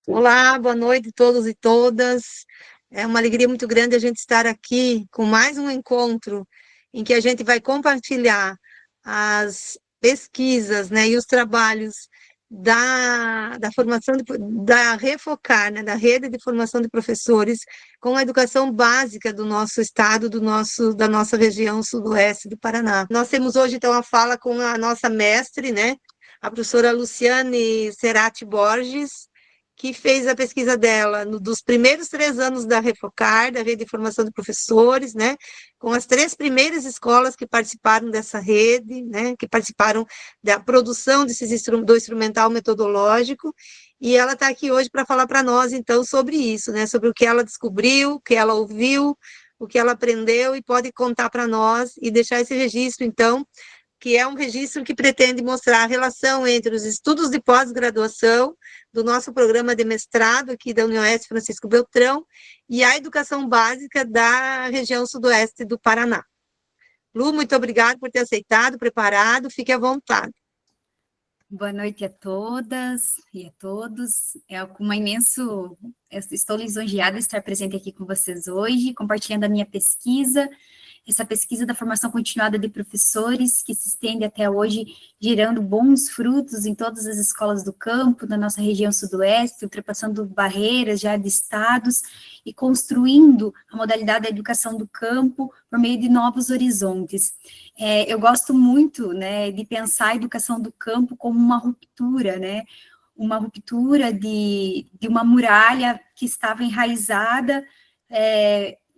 Olá, boa noite a todos e todas. É uma alegria muito grande a gente estar aqui com mais um encontro em que a gente vai compartilhar as pesquisas, né, e os trabalhos da formação da Refocar, né, da Rede de Formação de Professores, com a educação básica do nosso estado, da nossa região sudoeste do Paraná. Nós temos hoje então a fala com a nossa mestre, né, a professora Luciane Cerati Borges, que fez a pesquisa dela dos primeiros 3 anos da Refocar, da Rede de Formação de Professores, né, com as 3 primeiras escolas que participaram dessa rede, né, que participaram da produção do instrumental metodológico, e ela está aqui hoje para falar para nós, então, sobre isso, né, sobre o que ela descobriu, o que ela ouviu, o que ela aprendeu, e pode contar para nós e deixar esse registro, então, que é um registro que pretende mostrar a relação entre os estudos de pós-graduação do nosso programa de mestrado aqui da Unioeste Francisco Beltrão e a educação básica da região sudoeste do Paraná. Lu, muito obrigada por ter aceitado, preparado, fique à vontade. Boa noite a todas e a todos. Estou lisonjeada de estar presente aqui com vocês hoje, compartilhando a minha pesquisa, essa pesquisa da formação continuada de professores, que se estende até hoje, gerando bons frutos em todas as escolas do campo, da nossa região sudoeste, ultrapassando barreiras já de estados e construindo a modalidade da educação do campo por meio de novos horizontes. Eu gosto muito, né, de pensar a educação do campo como uma ruptura, né, uma ruptura de uma muralha que estava enraizada,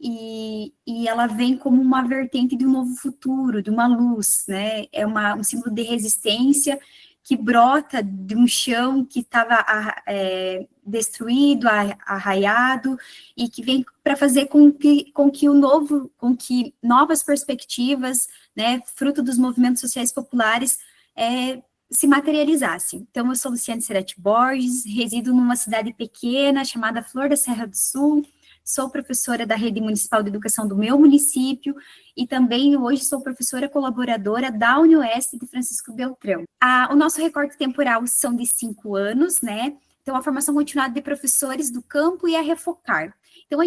e ela vem como uma vertente de um novo futuro, de uma luz, né? É um símbolo de resistência que brota de um chão que estava destruído, arraiado, e que vem para fazer com que novas perspectivas, né, fruto dos movimentos sociais populares, se materializassem. Então, eu sou Luciane Cerati Borges, resido numa cidade pequena chamada Flor da Serra do Sul. Sou professora da Rede Municipal de Educação do meu município e também hoje sou professora colaboradora da Unioeste de Francisco Beltrão. O nosso recorte temporal são de 5 anos, né? Então, a formação continuada de professores do campo e a Refocar. Então,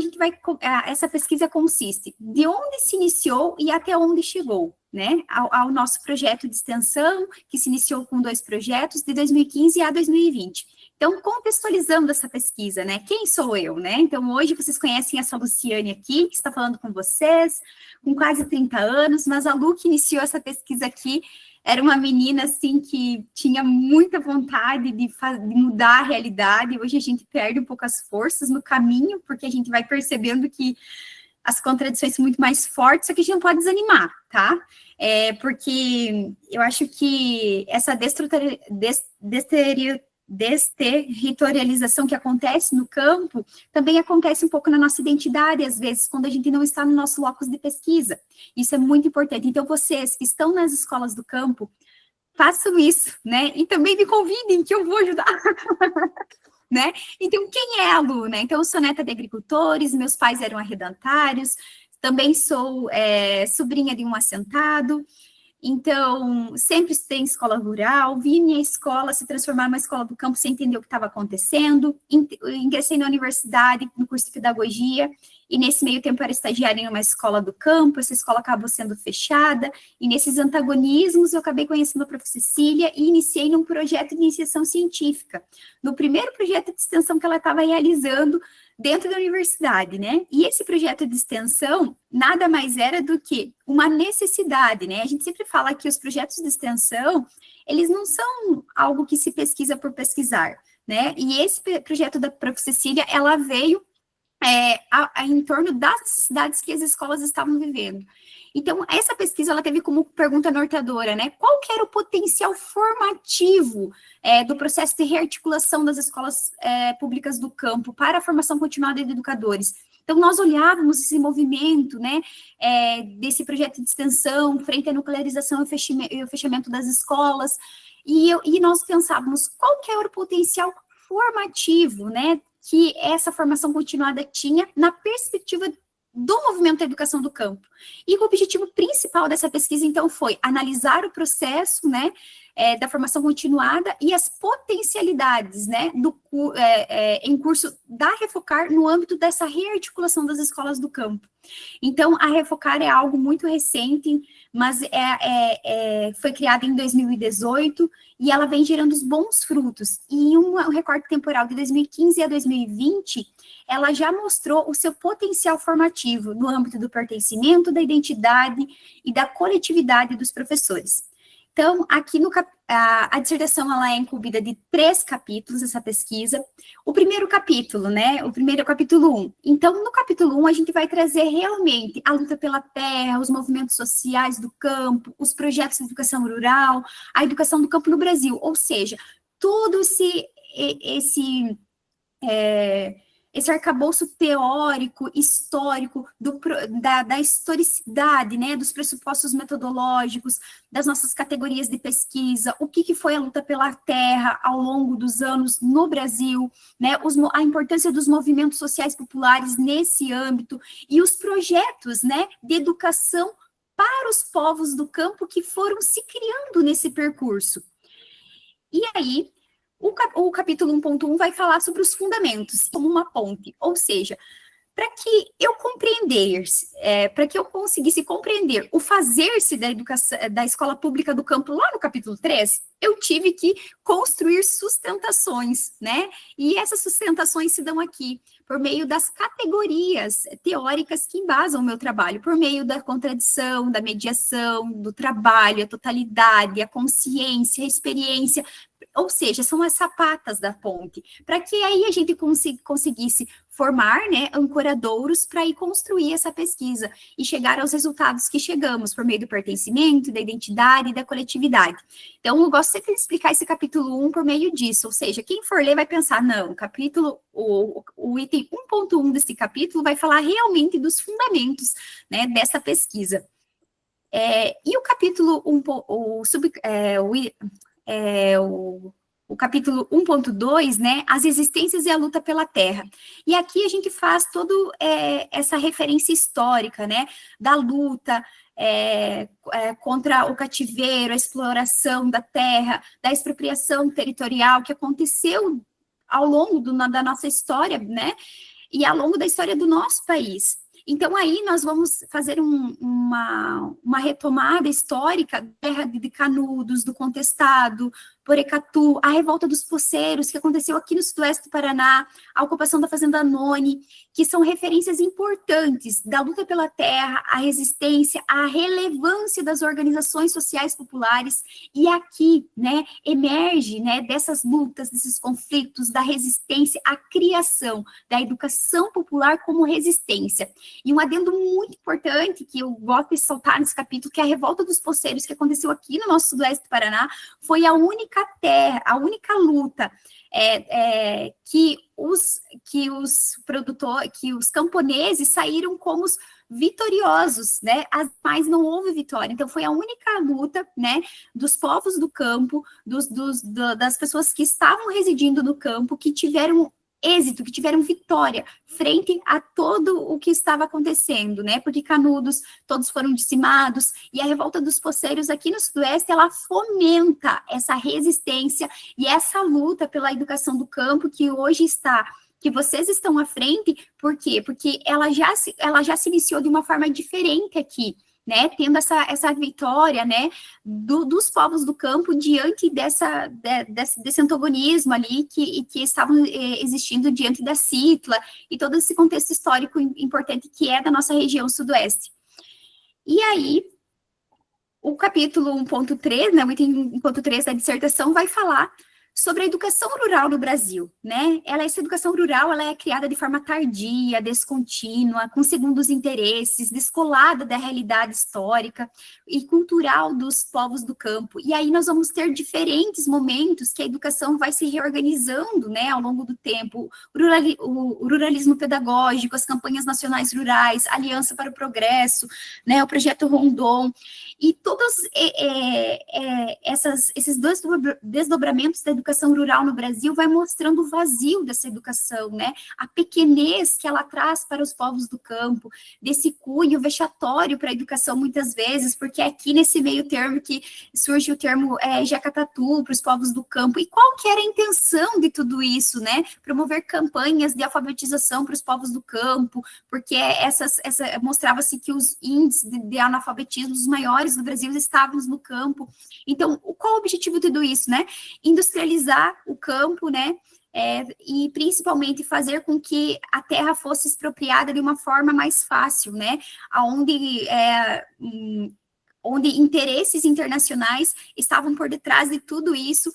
essa pesquisa consiste de onde se iniciou e até onde chegou, né? Ao nosso projeto de extensão, que se iniciou com 2 projetos, de 2015 a 2020. Então, contextualizando essa pesquisa, né? Quem sou eu, né? Então, hoje vocês conhecem essa Luciane aqui, que está falando com vocês, com quase 30 anos, mas a Lu que iniciou essa pesquisa aqui era uma menina, assim, que tinha muita vontade de mudar a realidade. Hoje a gente perde um pouco as forças no caminho, porque a gente vai percebendo que as contradições são muito mais fortes, só que a gente não pode desanimar, tá? Porque eu acho que essa desterritorialização que acontece no campo, também acontece um pouco na nossa identidade, às vezes, quando a gente não está no nosso locus de pesquisa. Isso é muito importante. Então, vocês que estão nas escolas do campo, façam isso, né? E também me convidem, que eu vou ajudar. Né? Então, quem é a Lu, né? Então, eu sou neta de agricultores, meus pais eram arrendatários, também sou sobrinha de um assentado. Então, sempre estudei em escola rural, vi minha escola se transformar numa escola do campo sem entender o que estava acontecendo, ingressei na universidade, no curso de pedagogia, e nesse meio tempo era estagiária em uma escola do campo, essa escola acabou sendo fechada, e nesses antagonismos eu acabei conhecendo a prof. Cecília e iniciei num projeto de iniciação científica, no primeiro projeto de extensão que ela estava realizando dentro da universidade, né? E esse projeto de extensão nada mais era do que uma necessidade, né? A gente sempre fala que os projetos de extensão, eles não são algo que se pesquisa por pesquisar, né? E esse projeto da prof. Cecília, ela veio em torno das necessidades que as escolas estavam vivendo. Então, essa pesquisa, ela teve como pergunta norteadora, né, qual que era o potencial formativo do processo de rearticulação das escolas públicas do campo para a formação continuada de educadores. Então, nós olhávamos esse movimento, né, desse projeto de extensão, frente à nuclearização e o fechamento das escolas, e nós pensávamos qual que era o potencial formativo, né, que essa formação continuada tinha na perspectiva do movimento da educação do campo. E o objetivo principal dessa pesquisa, então, foi analisar o processo, né, da formação continuada e as potencialidades, né, em curso da Refocar no âmbito dessa rearticulação das escolas do campo. Então, a Refocar é algo muito recente, mas foi criada em 2018 e ela vem gerando os bons frutos. E em um recorte temporal de 2015 a 2020, ela já mostrou o seu potencial formativo no âmbito do pertencimento, da identidade e da coletividade dos professores. Então, aqui a dissertação ela é incumbida de 3 capítulos, essa pesquisa. O primeiro capítulo, né? O primeiro é o capítulo 1. Então, no capítulo 1, a gente vai trazer realmente a luta pela terra, os movimentos sociais do campo, os projetos de educação rural, a educação do campo no Brasil. Ou seja, todo esse arcabouço teórico, histórico, da historicidade, né, dos pressupostos metodológicos, das nossas categorias de pesquisa, o que foi a luta pela terra ao longo dos anos no Brasil, né, a importância dos movimentos sociais populares nesse âmbito, e os projetos, né, de educação para os povos do campo que foram se criando nesse percurso. E aí, o capítulo 1.1 vai falar sobre os fundamentos, como uma ponte, ou seja, para que eu para que eu conseguisse compreender o fazer-se da educação, da escola pública do campo lá no capítulo 3, eu tive que construir sustentações, né? E essas sustentações se dão aqui, por meio das categorias teóricas que embasam o meu trabalho, por meio da contradição, da mediação, do trabalho, a totalidade, a consciência, a experiência, ou seja, são as sapatas da ponte, para que aí a gente conseguisse formar, né, ancoradouros para ir construir essa pesquisa e chegar aos resultados que chegamos, por meio do pertencimento, da identidade e da coletividade. Então, eu gosto sempre de explicar esse capítulo 1 por meio disso, ou seja, quem for ler vai pensar, não, o item 1.1 desse capítulo vai falar realmente dos fundamentos, né, dessa pesquisa. E o capítulo 1, o capítulo 1.2, né, as existências e a luta pela terra. E aqui a gente faz toda essa referência histórica, né, da luta contra o cativeiro, a exploração da terra, da expropriação territorial que aconteceu ao longo da nossa história, né, e ao longo da história do nosso país. Então, aí nós vamos fazer uma retomada histórica da Guerra de Canudos, do Contestado, Porecatu, a revolta dos poceiros, que aconteceu aqui no sudoeste do Paraná, a ocupação da Fazenda Noni, que são referências importantes da luta pela terra, a resistência, a relevância das organizações sociais populares, e aqui, né, emerge, né, dessas lutas, desses conflitos, da resistência, a criação da educação popular como resistência. E um adendo muito importante, que eu gosto de saltar nesse capítulo, que é a revolta dos poceiros, que aconteceu aqui no nosso sudoeste do Paraná, foi a única luta que os camponeses saíram como os vitoriosos, né? Mas não houve vitória. Então, foi a única luta, né, dos povos do campo, das pessoas que estavam residindo no campo, que tiveram êxito, que tiveram vitória frente a todo o que estava acontecendo, né, porque Canudos, todos foram dizimados, e a revolta dos poceiros aqui no sudoeste, ela fomenta essa resistência e essa luta pela educação do campo que hoje que vocês estão à frente. Por quê? Porque ela já se iniciou de uma forma diferente aqui, né, tendo essa vitória, né, dos povos do campo diante desse antagonismo ali que estavam existindo diante da CITLA e todo esse contexto histórico importante que é da nossa região sudoeste. E aí, o capítulo 1.3, né, o item 1.3 da dissertação vai falar sobre a educação rural no Brasil, né? Essa educação rural, ela é criada de forma tardia, descontínua, com segundos interesses, descolada da realidade histórica e cultural dos povos do campo. E aí nós vamos ter diferentes momentos que a educação vai se reorganizando, né, ao longo do tempo. O ruralismo pedagógico, as campanhas nacionais rurais, Aliança para o Progresso, né, o projeto Rondon, e todos esses dois desdobramentos da educação educação rural no Brasil vai mostrando o vazio dessa educação, né? A pequenez que ela traz para os povos do campo, desse cunho vexatório para a educação muitas vezes, porque é aqui nesse meio termo que surge o termo jacatatu para os povos do campo. E qual que era a intenção de tudo isso, né? Promover campanhas de alfabetização para os povos do campo, porque mostrava-se que os índices de analfabetismo, os maiores do Brasil, estavam no campo. Então, qual o objetivo de tudo isso, né? Industrializar o campo, né? E principalmente fazer com que a terra fosse expropriada de uma forma mais fácil, né? Onde interesses internacionais estavam por detrás de tudo isso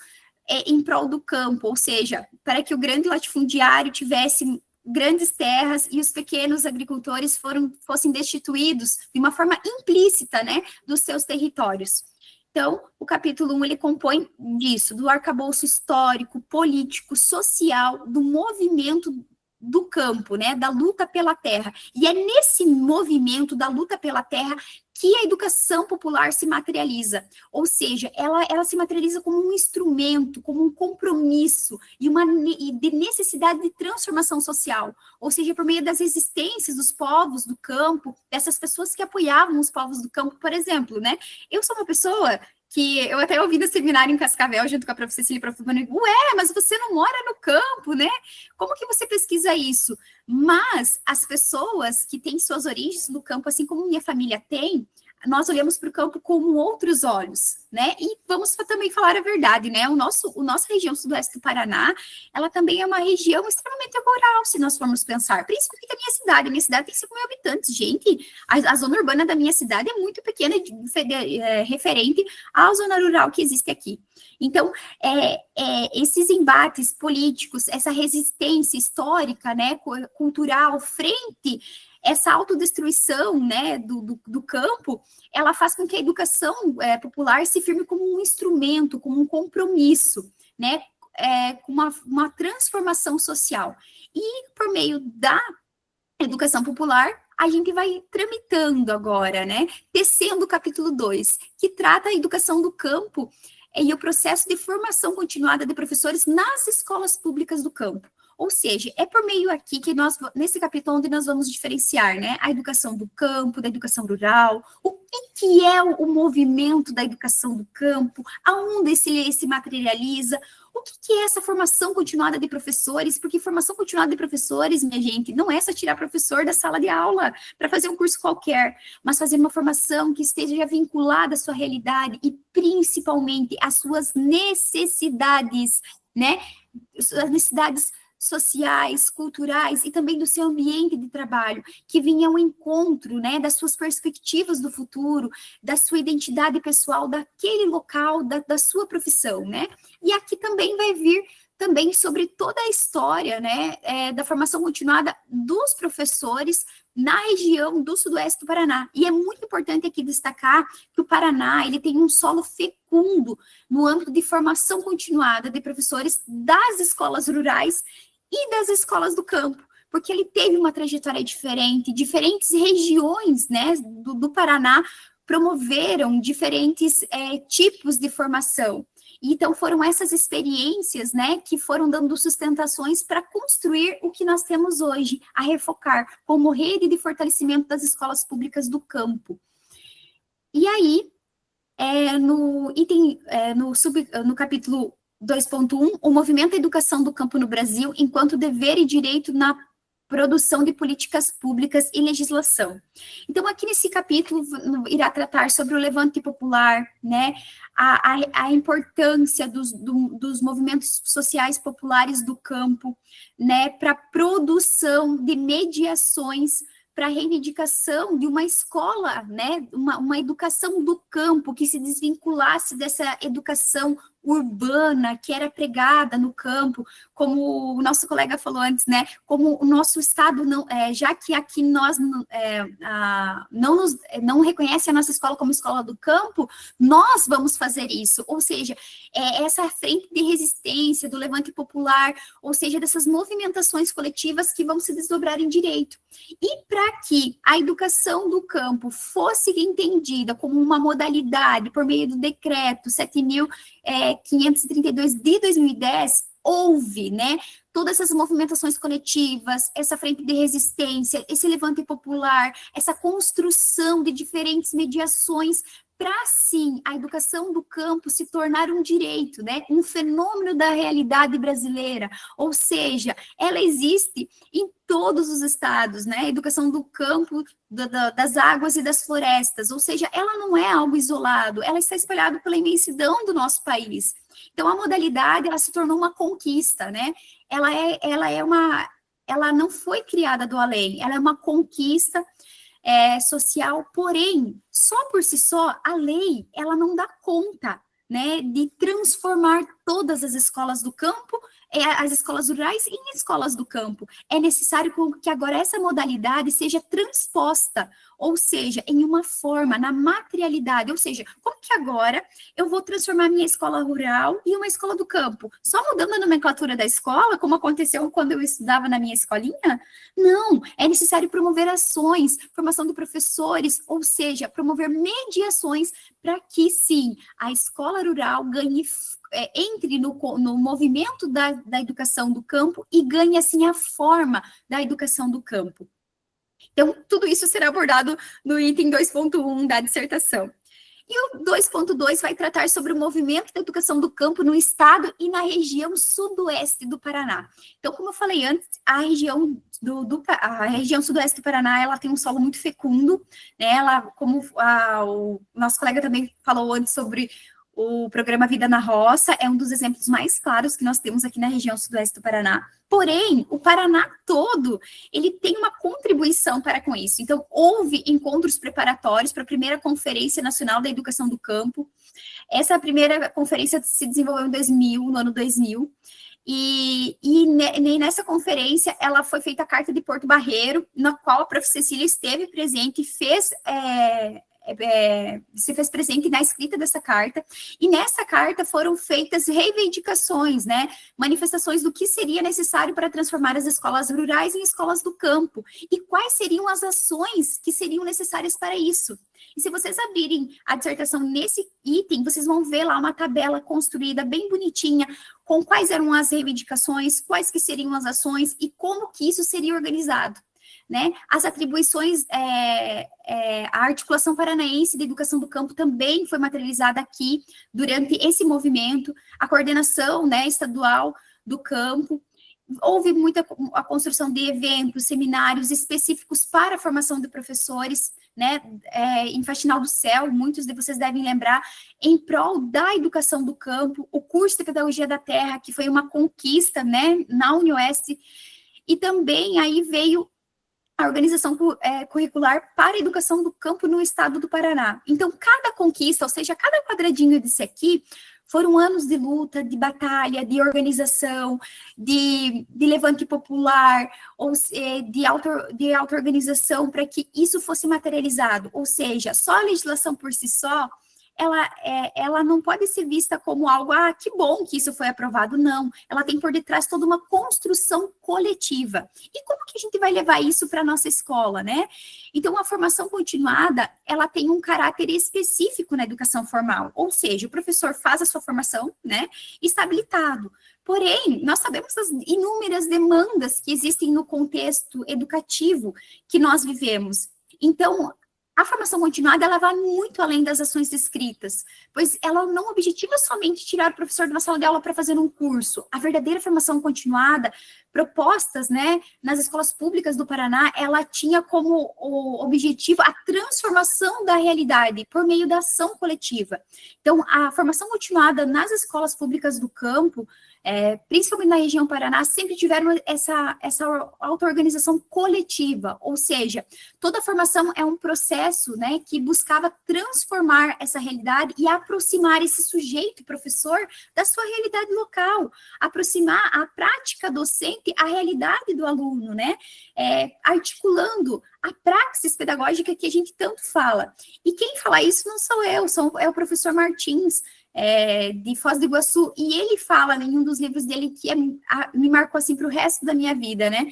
em prol do campo, ou seja, para que o grande latifundiário tivesse grandes terras e os pequenos agricultores fossem destituídos de uma forma implícita, né, dos seus territórios. Então, o capítulo 1, ele compõe disso, do arcabouço histórico, político, social, do movimento do campo, né, da luta pela terra. E é nesse movimento da luta pela terra que a educação popular se materializa, ou seja, ela se materializa como um instrumento, como um compromisso e de necessidade de transformação social, ou seja, por meio das resistências dos povos do campo, dessas pessoas que apoiavam os povos do campo, por exemplo, né? Eu sou uma pessoa que eu até ouvi no seminário em Cascavel, junto com a professora Cecília, mas você não mora no campo, né? Como que você pesquisa isso? Mas as pessoas que têm suas origens no campo, assim como minha família tem, nós olhamos para o campo com outros olhos, né? E vamos também falar a verdade, né? Nossa região sudoeste do Paraná, ela também é uma região extremamente rural, se nós formos pensar, principalmente a minha cidade. A minha cidade tem 5 mil habitantes, gente. A zona urbana da minha cidade é muito pequena, referente à zona rural que existe aqui. Então, esses embates políticos, essa resistência histórica, né, cultural, frente essa autodestruição, né, do campo, ela faz com que a educação popular se firme como um instrumento, como um compromisso, né, com uma transformação social. E por meio da educação popular, a gente vai tramitando agora, né, tecendo o capítulo 2, que trata a educação do campo e o processo de formação continuada de professores nas escolas públicas do campo. Ou seja, é por meio aqui que nesse capítulo, onde nós vamos diferenciar, né, a educação do campo, da educação rural, o que é o movimento da educação do campo, aonde se materializa, o que é essa formação continuada de professores, porque formação continuada de professores, minha gente, não é só tirar professor da sala de aula para fazer um curso qualquer, mas fazer uma formação que esteja vinculada à sua realidade e principalmente às suas necessidades, né, suas necessidades sociais, culturais e também do seu ambiente de trabalho, que vinha ao encontro, né, das suas perspectivas do futuro, da sua identidade pessoal, daquele local, da sua profissão, né? E aqui também vai vir também sobre toda a história, né, da formação continuada dos professores na região do sudoeste do Paraná. E é muito importante aqui destacar que o Paraná, ele tem um solo fecundo no âmbito de formação continuada de professores das escolas rurais e das escolas do campo, porque ele teve uma trajetória diferente, diferentes regiões, né, do Paraná promoveram diferentes tipos de formação. Então, foram essas experiências, né, que foram dando sustentações para construir o que nós temos hoje, a Refocar, como rede de fortalecimento das escolas públicas do campo. E aí, no capítulo 2.1, o movimento da educação do campo no Brasil enquanto dever e direito na produção de políticas públicas e legislação. Então, aqui nesse capítulo, irá tratar sobre o levante popular, né, a importância dos movimentos sociais populares do campo, né, para a produção de mediações para a reivindicação de uma escola, né, uma educação do campo que se desvinculasse dessa educação urbana que era pregada no campo, como o nosso colega falou antes, né, como o nosso estado, não, já que aqui nós não reconhece a nossa escola como escola do campo, nós vamos fazer isso, ou seja, essa frente de resistência do levante popular, ou seja, dessas movimentações coletivas que vão se desdobrar em direito. E para que a educação do campo fosse entendida como uma modalidade por meio do decreto 7.000, 532 de 2010, houve, né, todas essas movimentações coletivas, essa frente de resistência, esse levante popular, essa construção de diferentes mediações para, sim, a educação do campo se tornar um direito, né, um fenômeno da realidade brasileira, ou seja, ela existe em todos os estados, né, a educação do campo, das águas e das florestas, ou seja, ela não é algo isolado, ela está espalhada pela imensidão do nosso país. Então, a modalidade, ela se tornou uma conquista, né, ela não foi criada do além, ela é uma conquista social, porém, só por si só, a lei, ela não dá conta, né, de transformar todas as escolas do campo, as escolas rurais em escolas do campo. É necessário que agora essa modalidade seja transposta, ou seja, em uma forma, na materialidade, ou seja, como que agora eu vou transformar minha escola rural em uma escola do campo? Só mudando a nomenclatura da escola, como aconteceu quando eu estudava na minha escolinha? Não, é necessário promover ações, formação de professores, ou seja, promover mediações para que, sim, a escola rural ganhe, entre no movimento da educação do campo e ganhe, assim, a forma da educação do campo. Então, tudo isso será abordado no item 2.1 da dissertação. E o 2.2 vai tratar sobre o movimento da educação do campo no estado e na região sudoeste do Paraná. Então, como eu falei antes, a região sudoeste do Paraná, ela tem um solo muito fecundo, né? Ela, como o nosso colega também falou antes sobre o programa Vida na Roça, é um dos exemplos mais claros que nós temos aqui na região sudoeste do Paraná. Porém, o Paraná todo, ele tem uma contribuição para com isso. Então, houve encontros preparatórios para a primeira Conferência Nacional da Educação do Campo. Essa primeira conferência se desenvolveu em 2000, no ano 2000, e nessa conferência, ela foi feita a Carta de Porto Barreiro, na qual a prof. Cecília esteve presente e se fez presente na escrita dessa carta, e nessa carta foram feitas reivindicações, né, manifestações do que seria necessário para transformar as escolas rurais em escolas do campo, e quais seriam as ações que seriam necessárias para isso. E se vocês abrirem a dissertação nesse item, vocês vão ver lá uma tabela construída bem bonitinha, com quais eram as reivindicações, quais que seriam as ações, e como que isso seria organizado. Né? As atribuições, a articulação paranaense de educação do campo também foi materializada aqui durante esse movimento, a coordenação, né, estadual do campo. Houve a construção de eventos, seminários específicos para a formação de professores, né, em Faxinal do Céu, muitos de vocês devem lembrar, em prol da educação do campo, o curso de Pedagogia da Terra, que foi uma conquista, né, na Unioeste, e também aí veio a organização curricular para a educação do campo no estado do Paraná. Então, cada conquista, ou seja, cada quadradinho desse aqui, foram anos de luta, de batalha, de organização, de levante popular, ou de auto-organização para que isso fosse materializado. Ou seja, só a legislação por si só, ela não pode ser vista como algo, que bom que isso foi aprovado, não. Ela tem por detrás toda uma construção coletiva. E como que a gente vai levar isso para a nossa escola, né? Então, a formação continuada, ela tem um caráter específico na educação formal, ou seja, o professor faz a sua formação, né, está habilitado. Porém, nós sabemos das inúmeras demandas que existem no contexto educativo que nós vivemos. Então, a formação continuada, ela vai muito além das ações descritas, pois ela não objetiva somente tirar o professor de uma sala de aula para fazer um curso. A verdadeira formação continuada, propostas, né, nas escolas públicas do Paraná, ela tinha como objetivo a transformação da realidade por meio da ação coletiva. Então, a formação continuada nas escolas públicas do campo, principalmente na região Paraná, sempre tiveram essa auto-organização coletiva, ou seja, toda a formação é um processo, né, que buscava transformar essa realidade e aproximar esse sujeito, professor, da sua realidade local, aproximar a prática docente à realidade do aluno, né, articulando a praxis pedagógica que a gente tanto fala. E quem fala isso não sou eu, é o professor Martins, de Foz do Iguaçu, e ele fala em um dos livros dele que me marcou assim para o resto da minha vida, né,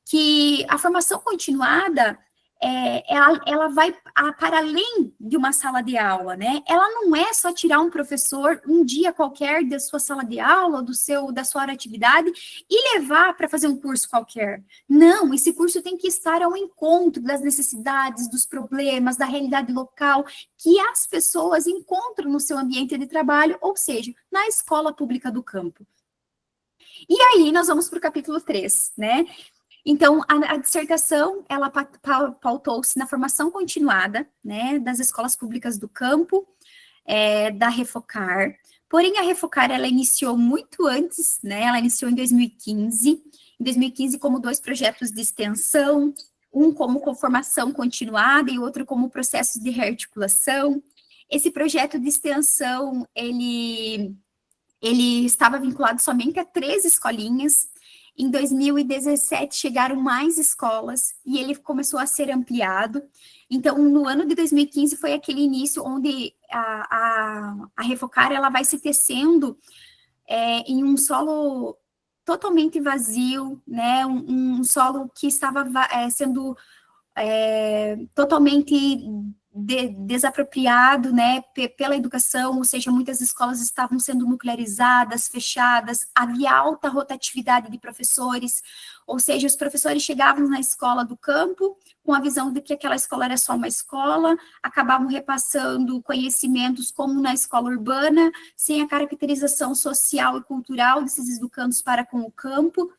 que a formação continuada, ela vai para além de uma sala de aula, né? Ela não é só tirar um professor um dia qualquer da sua sala de aula, da sua atividade, e levar para fazer um curso qualquer. Não, esse curso tem que estar ao encontro das necessidades, dos problemas, da realidade local, que as pessoas encontram no seu ambiente de trabalho, ou seja, na escola pública do campo. E aí, nós vamos para o capítulo 3, né? Então, a dissertação, ela pautou-se na formação continuada, né, das escolas públicas do campo, da Refocar. Porém, a Refocar, ela iniciou muito antes, né, ela iniciou em 2015, como 2 projetos de extensão, um como com formação continuada e outro como processo de rearticulação. Esse projeto de extensão, ele estava vinculado somente a 3 escolinhas. Em 2017, chegaram mais escolas e ele começou a ser ampliado. Então, no ano de 2015, foi aquele início onde a Refocar ela vai se tecendo em um solo totalmente vazio, né? Um solo que estava sendo totalmente desapropriado, né, pela educação, ou seja, muitas escolas estavam sendo nuclearizadas, fechadas, havia alta rotatividade de professores, ou seja, os professores chegavam na escola do campo com a visão de que aquela escola era só uma escola, acabavam repassando conhecimentos como na escola urbana, sem a caracterização social e cultural desses educandos para com o campo,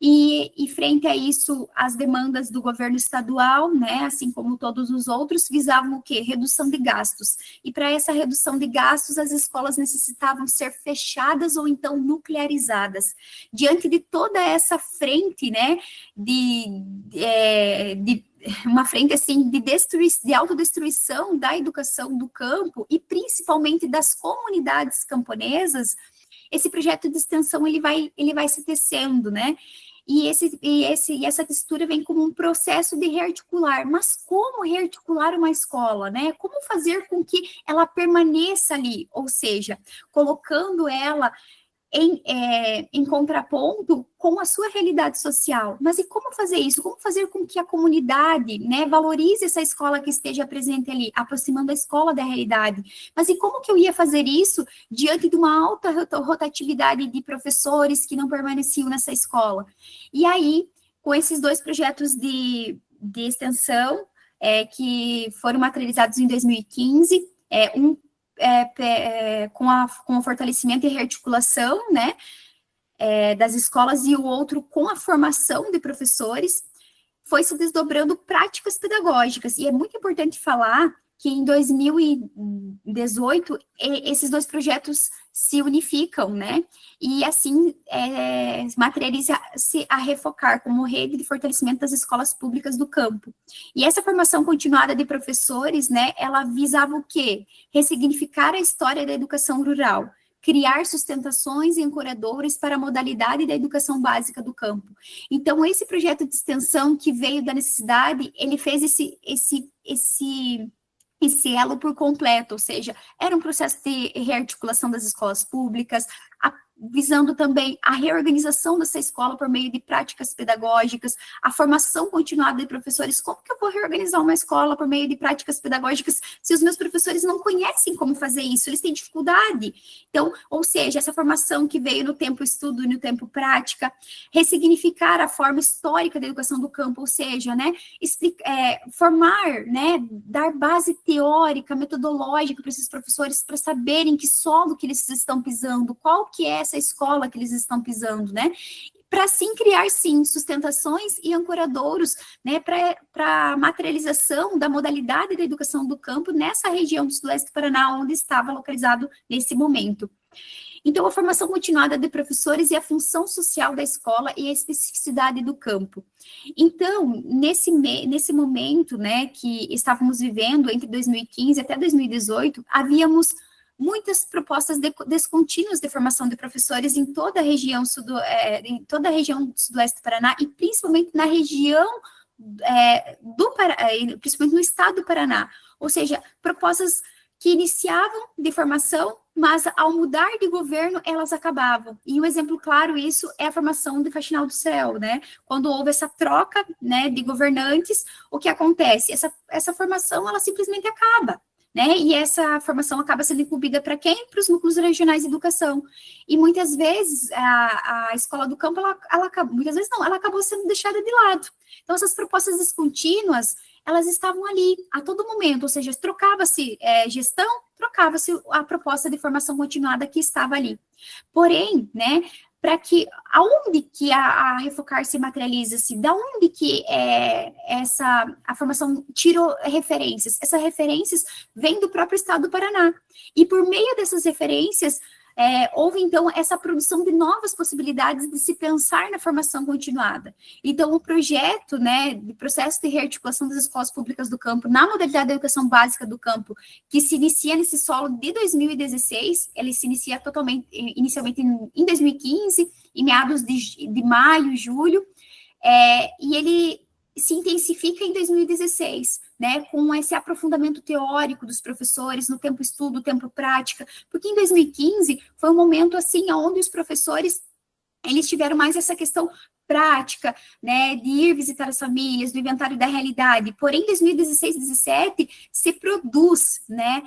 e frente a isso, as demandas do governo estadual, né, assim como todos os outros, visavam o quê? Redução de gastos. E para essa redução de gastos, as escolas necessitavam ser fechadas ou então nuclearizadas. Diante de toda essa frente, né, de uma frente assim de autodestruição da educação do campo e principalmente das comunidades camponesas, esse projeto de extensão ele vai se tecendo, né? E essa textura vem como um processo de rearticular. Mas como rearticular uma escola, né? Como fazer com que ela permaneça ali? Ou seja, colocando ela em contraponto com a sua realidade social. Mas e como fazer isso? Como fazer com que a comunidade, né, valorize essa escola que esteja presente ali, aproximando a escola da realidade? Mas e como que eu ia fazer isso diante de uma alta rotatividade de professores que não permaneciam nessa escola? E aí, com esses 2 projetos de extensão, que foram materializados em 2015, com o fortalecimento e rearticulação, né, das escolas, e o outro com a formação de professores, foi se desdobrando práticas pedagógicas. E é muito importante falar que em 2018, esses 2 projetos se unificam, né? E assim materializa-se a Refocar como rede de fortalecimento das escolas públicas do campo. E essa formação continuada de professores, né, ela visava o quê? Ressignificar a história da educação rural, criar sustentações e ancoradores para a modalidade da educação básica do campo. Então, esse projeto de extensão que veio da necessidade, ele fez esse elo por completo, ou seja, era um processo de rearticulação das escolas públicas, visando também a reorganização dessa escola por meio de práticas pedagógicas, a formação continuada de professores. Como que eu vou reorganizar uma escola por meio de práticas pedagógicas se os meus professores não conhecem como fazer isso? Eles têm dificuldade. Então, ou seja, essa formação que veio no tempo estudo e no tempo prática, ressignificar a forma histórica da educação do campo, ou seja, né, formar, né, dar base teórica, metodológica para esses professores para saberem que solo que eles estão pisando, qual que é essa escola que eles estão pisando, né? Para assim criar, sim, sustentações e ancoradouros, né, para a materialização da modalidade da educação do campo nessa região do Sudoeste do Paraná, onde estava localizado nesse momento. Então, a formação continuada de professores e a função social da escola e a especificidade do campo. Então, nesse momento, né, que estávamos vivendo entre 2015 até 2018, havíamos muitas propostas descontínuas de formação de professores em toda a região do Sudoeste do Paraná e principalmente na região principalmente no estado do Paraná, ou seja, propostas que iniciavam de formação mas ao mudar de governo, elas acabavam. E um exemplo claro isso é a formação de Faxinal do Céu, né? Quando houve essa troca, né, de governantes, o que acontece? Essa formação, ela simplesmente acaba, né? E essa formação acaba sendo incumbida para quem? Para os núcleos regionais de educação. E muitas vezes a escola do campo, ela acabou, muitas vezes não, ela acabou sendo deixada de lado. Então, essas propostas descontínuas, elas estavam ali a todo momento, ou seja, trocava-se gestão, trocava-se a proposta de formação continuada que estava ali. Porém, né, para que, aonde que a Refocar se materializa-se, da onde que a formação tirou referências? Essas referências vêm do próprio estado do Paraná, e por meio dessas referências, houve, então, essa produção de novas possibilidades de se pensar na formação continuada. Então, o projeto, né, de processo de rearticulação das escolas públicas do campo, na modalidade da educação básica do campo, que se inicia nesse solo de 2016, ele se inicia inicialmente em 2015, em meados de maio, julho, e ele se intensifica em 2016, né, com esse aprofundamento teórico dos professores no tempo estudo, tempo prática, porque em 2015 foi um momento, assim, onde os professores, eles tiveram mais essa questão prática, né, de ir visitar as famílias, do inventário da realidade, porém, em 2016, 2017, se produz, né,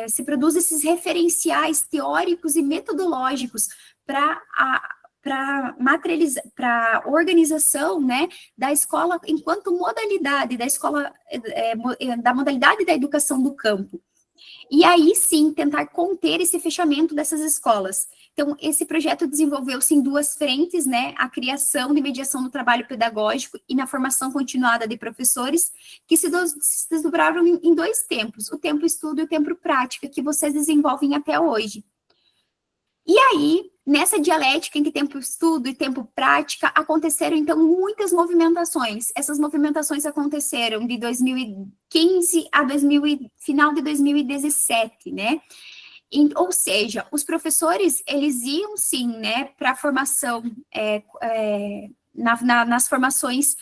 se produz esses referenciais teóricos e metodológicos para a organização, né, da escola enquanto modalidade, da escola, da modalidade da educação do campo. E aí, sim, tentar conter esse fechamento dessas escolas. Então, esse projeto desenvolveu-se em duas frentes, né, a criação de mediação no trabalho pedagógico e na formação continuada de professores, que se desdobraram em dois tempos, o tempo estudo e o tempo prática, que vocês desenvolvem até hoje. E aí, nessa dialética entre tempo estudo e tempo prática, aconteceram, então, muitas movimentações. Essas movimentações aconteceram de 2015 a final de 2017, né? Ou seja, os professores, eles iam, sim, né, para a formação, nas formações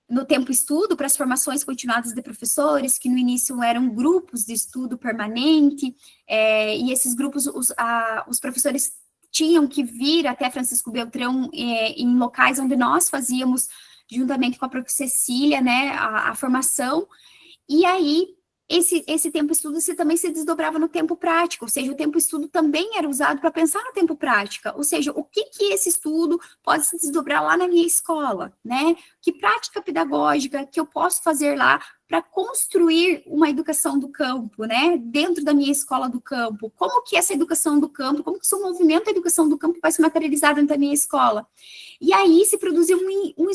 no tempo estudo, para as formações continuadas de professores, que no início eram grupos de estudo permanente, e esses grupos, os professores tinham que vir até Francisco Beltrão em locais onde nós fazíamos, juntamente com a Prof. Cecília, né, a formação, e aí esse tempo estudo também se desdobrava no tempo prático, ou seja, o tempo estudo também era usado para pensar no tempo prática, ou seja, o que esse estudo pode se desdobrar lá na minha escola, né? Que prática pedagógica que eu posso fazer lá para construir uma educação do campo, né? Dentro da minha escola do campo, como que essa educação do campo, como que esse movimento da educação do campo vai se materializar dentro da minha escola? E aí se produziu um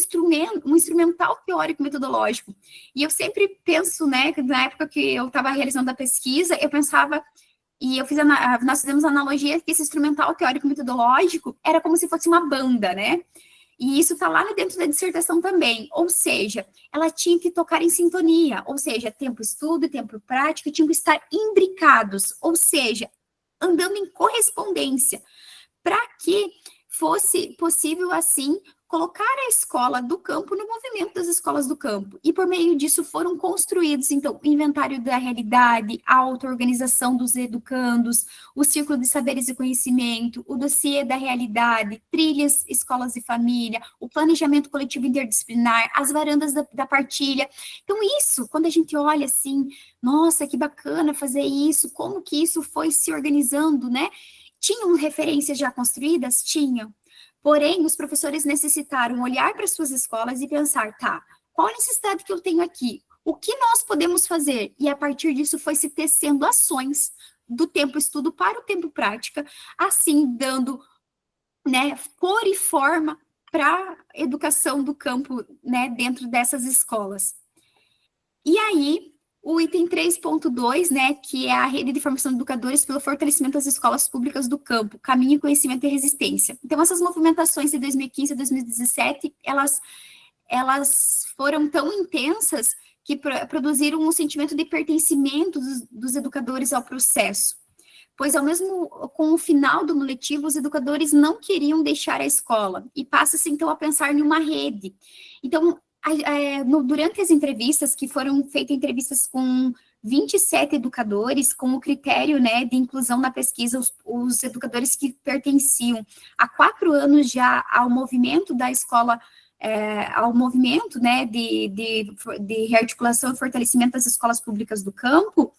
instrumental teórico metodológico. E eu sempre penso, né, que na época que eu estava realizando a pesquisa, eu pensava, e nós fizemos a analogia que esse instrumental teórico metodológico era como se fosse uma banda, né? E isso está lá dentro da dissertação também, ou seja, ela tinha que tocar em sintonia, ou seja, tempo estudo e tempo prático tinham que estar imbricados, ou seja, andando em correspondência, para que fosse possível, assim, colocar a escola do campo no movimento das escolas do campo. E por meio disso foram construídos, então, o inventário da realidade, a auto-organização dos educandos, o círculo de saberes e conhecimento, o dossiê da realidade, trilhas, escolas e família, o planejamento coletivo interdisciplinar, as varandas da partilha. Então, isso, quando a gente olha assim, nossa, que bacana fazer isso, como que isso foi se organizando, né? Tinham referências já construídas? Tinham. Porém, os professores necessitaram olhar para suas escolas e pensar, tá, qual a necessidade que eu tenho aqui? O que nós podemos fazer? E a partir disso foi se tecendo ações do tempo estudo para o tempo prática, assim dando, né, cor e forma para a educação do campo, né, dentro dessas escolas. E aí, o item 3.2, né, que é a rede de formação de educadores pelo fortalecimento das escolas públicas do campo, caminho, conhecimento e resistência. Então, essas movimentações de 2015 a 2017, elas foram tão intensas que produziram um sentimento de pertencimento dos educadores ao processo. Pois, ao mesmo com o final do ano letivo, os educadores não queriam deixar a escola, e passa-se, então, a pensar em uma rede. Então, durante as entrevistas, que foram feitas entrevistas com 27 educadores com o critério, né, de inclusão na pesquisa, os educadores que pertenciam há 4 anos já ao movimento da escola, ao movimento, né, de rearticulação e fortalecimento das escolas públicas do campo.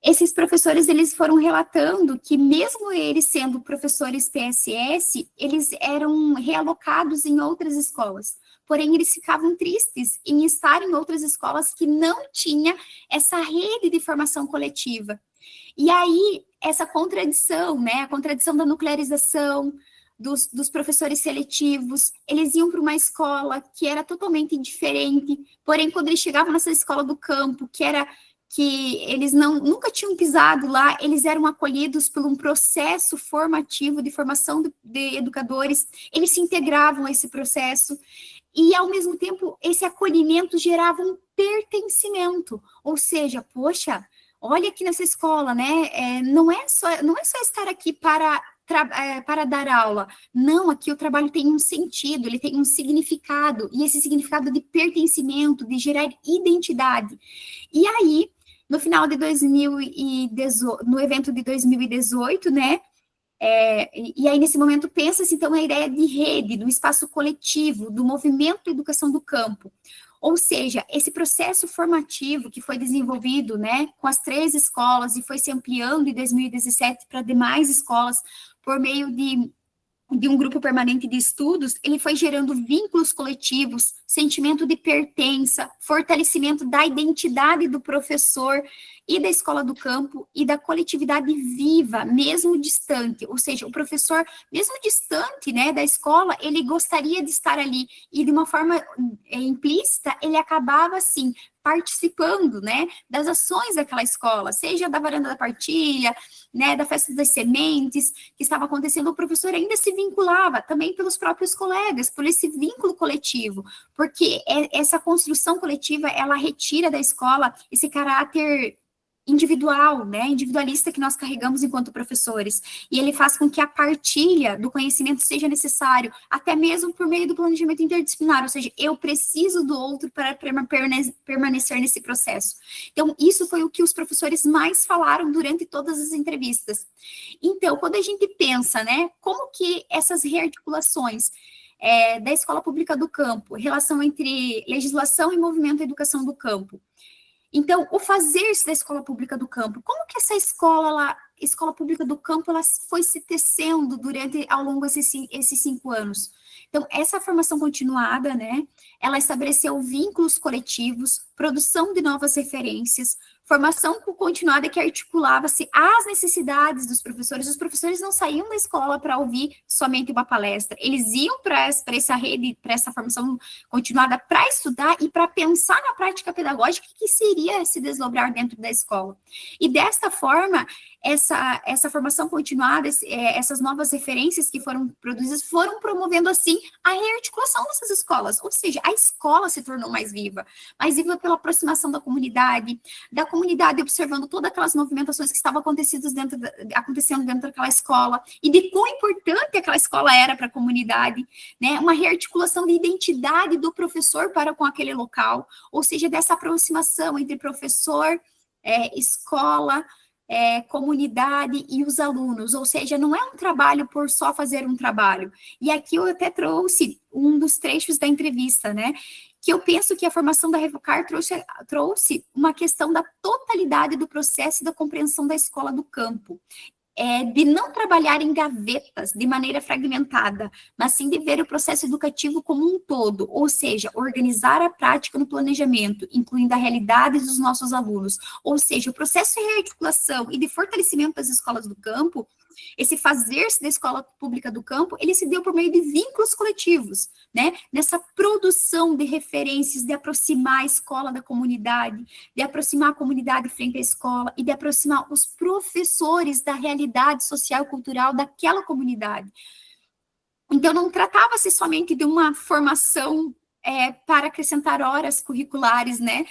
Esses professores, eles foram relatando que mesmo eles sendo professores PSS, eles eram realocados em outras escolas. Porém, eles ficavam tristes em estar em outras escolas que não tinha essa rede de formação coletiva. E aí, essa contradição, né, a contradição da nuclearização, dos professores seletivos, eles iam para uma escola que era totalmente diferente, porém, quando eles chegavam nessa escola do campo, que eles nunca tinham pisado lá, eles eram acolhidos por um processo formativo de formação de educadores, eles se integravam a esse processo, e, ao mesmo tempo, esse acolhimento gerava um pertencimento, ou seja, poxa, olha aqui nessa escola, né, não é só estar aqui para dar aula, não, aqui o trabalho tem um sentido, ele tem um significado, e esse significado de pertencimento, de gerar identidade. E aí, no final de 2018, no evento de 2018, né, e aí nesse momento pensa-se então a ideia de rede, do espaço coletivo, do movimento de educação do campo. Ou seja, esse processo formativo que foi desenvolvido, né, com as 3 escolas e foi se ampliando em 2017 para demais escolas por meio de um grupo permanente de estudos, ele foi gerando vínculos coletivos, sentimento de pertença, fortalecimento da identidade do professor e da escola do campo e da coletividade viva, mesmo distante. Ou seja, o professor, mesmo distante, né, da escola, ele gostaria de estar ali e, de uma forma implícita, ele acabava, assim, participando, né, das ações daquela escola, seja da varanda da partilha, né, da festa das sementes, que estava acontecendo, o professor ainda se vinculava também pelos próprios colegas, por esse vínculo coletivo, porque essa construção coletiva, ela retira da escola esse caráter individual, né, individualista que nós carregamos enquanto professores, e ele faz com que a partilha do conhecimento seja necessário, até mesmo por meio do planejamento interdisciplinar, ou seja, eu preciso do outro para permanecer nesse processo. Então, isso foi o que os professores mais falaram durante todas as entrevistas. Então, quando a gente pensa, né, como que essas rearticulações da escola pública do campo, relação entre legislação e movimento da educação do campo, então, o fazer-se da escola pública do campo, como que essa escola pública do campo, ela foi se tecendo ao longo desses 5 anos? Então, essa formação continuada, né, ela estabeleceu vínculos coletivos, produção de novas referências, formação continuada que articulava-se às necessidades dos professores. Os professores não saíam da escola para ouvir somente uma palestra, eles iam para essa rede, para essa formação continuada, para estudar e para pensar na prática pedagógica que seria se desdobrar dentro da escola. E desta forma, essa formação continuada, essas novas referências que foram produzidas, foram promovendo, assim, a rearticulação dessas escolas, ou seja, a escola se tornou mais viva pela aproximação da comunidade observando todas aquelas movimentações que estavam acontecendo dentro daquela escola, e de quão importante aquela escola era para a comunidade, né, uma rearticulação de identidade do professor para com aquele local, ou seja, dessa aproximação entre professor, escola, comunidade e os alunos, ou seja, não é um trabalho por só fazer um trabalho. E aqui eu até trouxe um dos trechos da entrevista, né, que eu penso que a formação da Revocar trouxe uma questão da totalidade do processo e da compreensão da escola do campo. De não trabalhar em gavetas de maneira fragmentada, mas sim de ver o processo educativo como um todo, ou seja, organizar a prática no planejamento, incluindo a realidade dos nossos alunos, ou seja, o processo de rearticulação e de fortalecimento das escolas do campo, esse fazer-se da escola pública do campo, ele se deu por meio de vínculos coletivos, né, nessa produção de referências, de aproximar a escola da comunidade, de aproximar a comunidade frente à escola e de aproximar os professores da realidade social e cultural daquela comunidade. Então, não tratava-se somente de uma formação para acrescentar horas curriculares, né,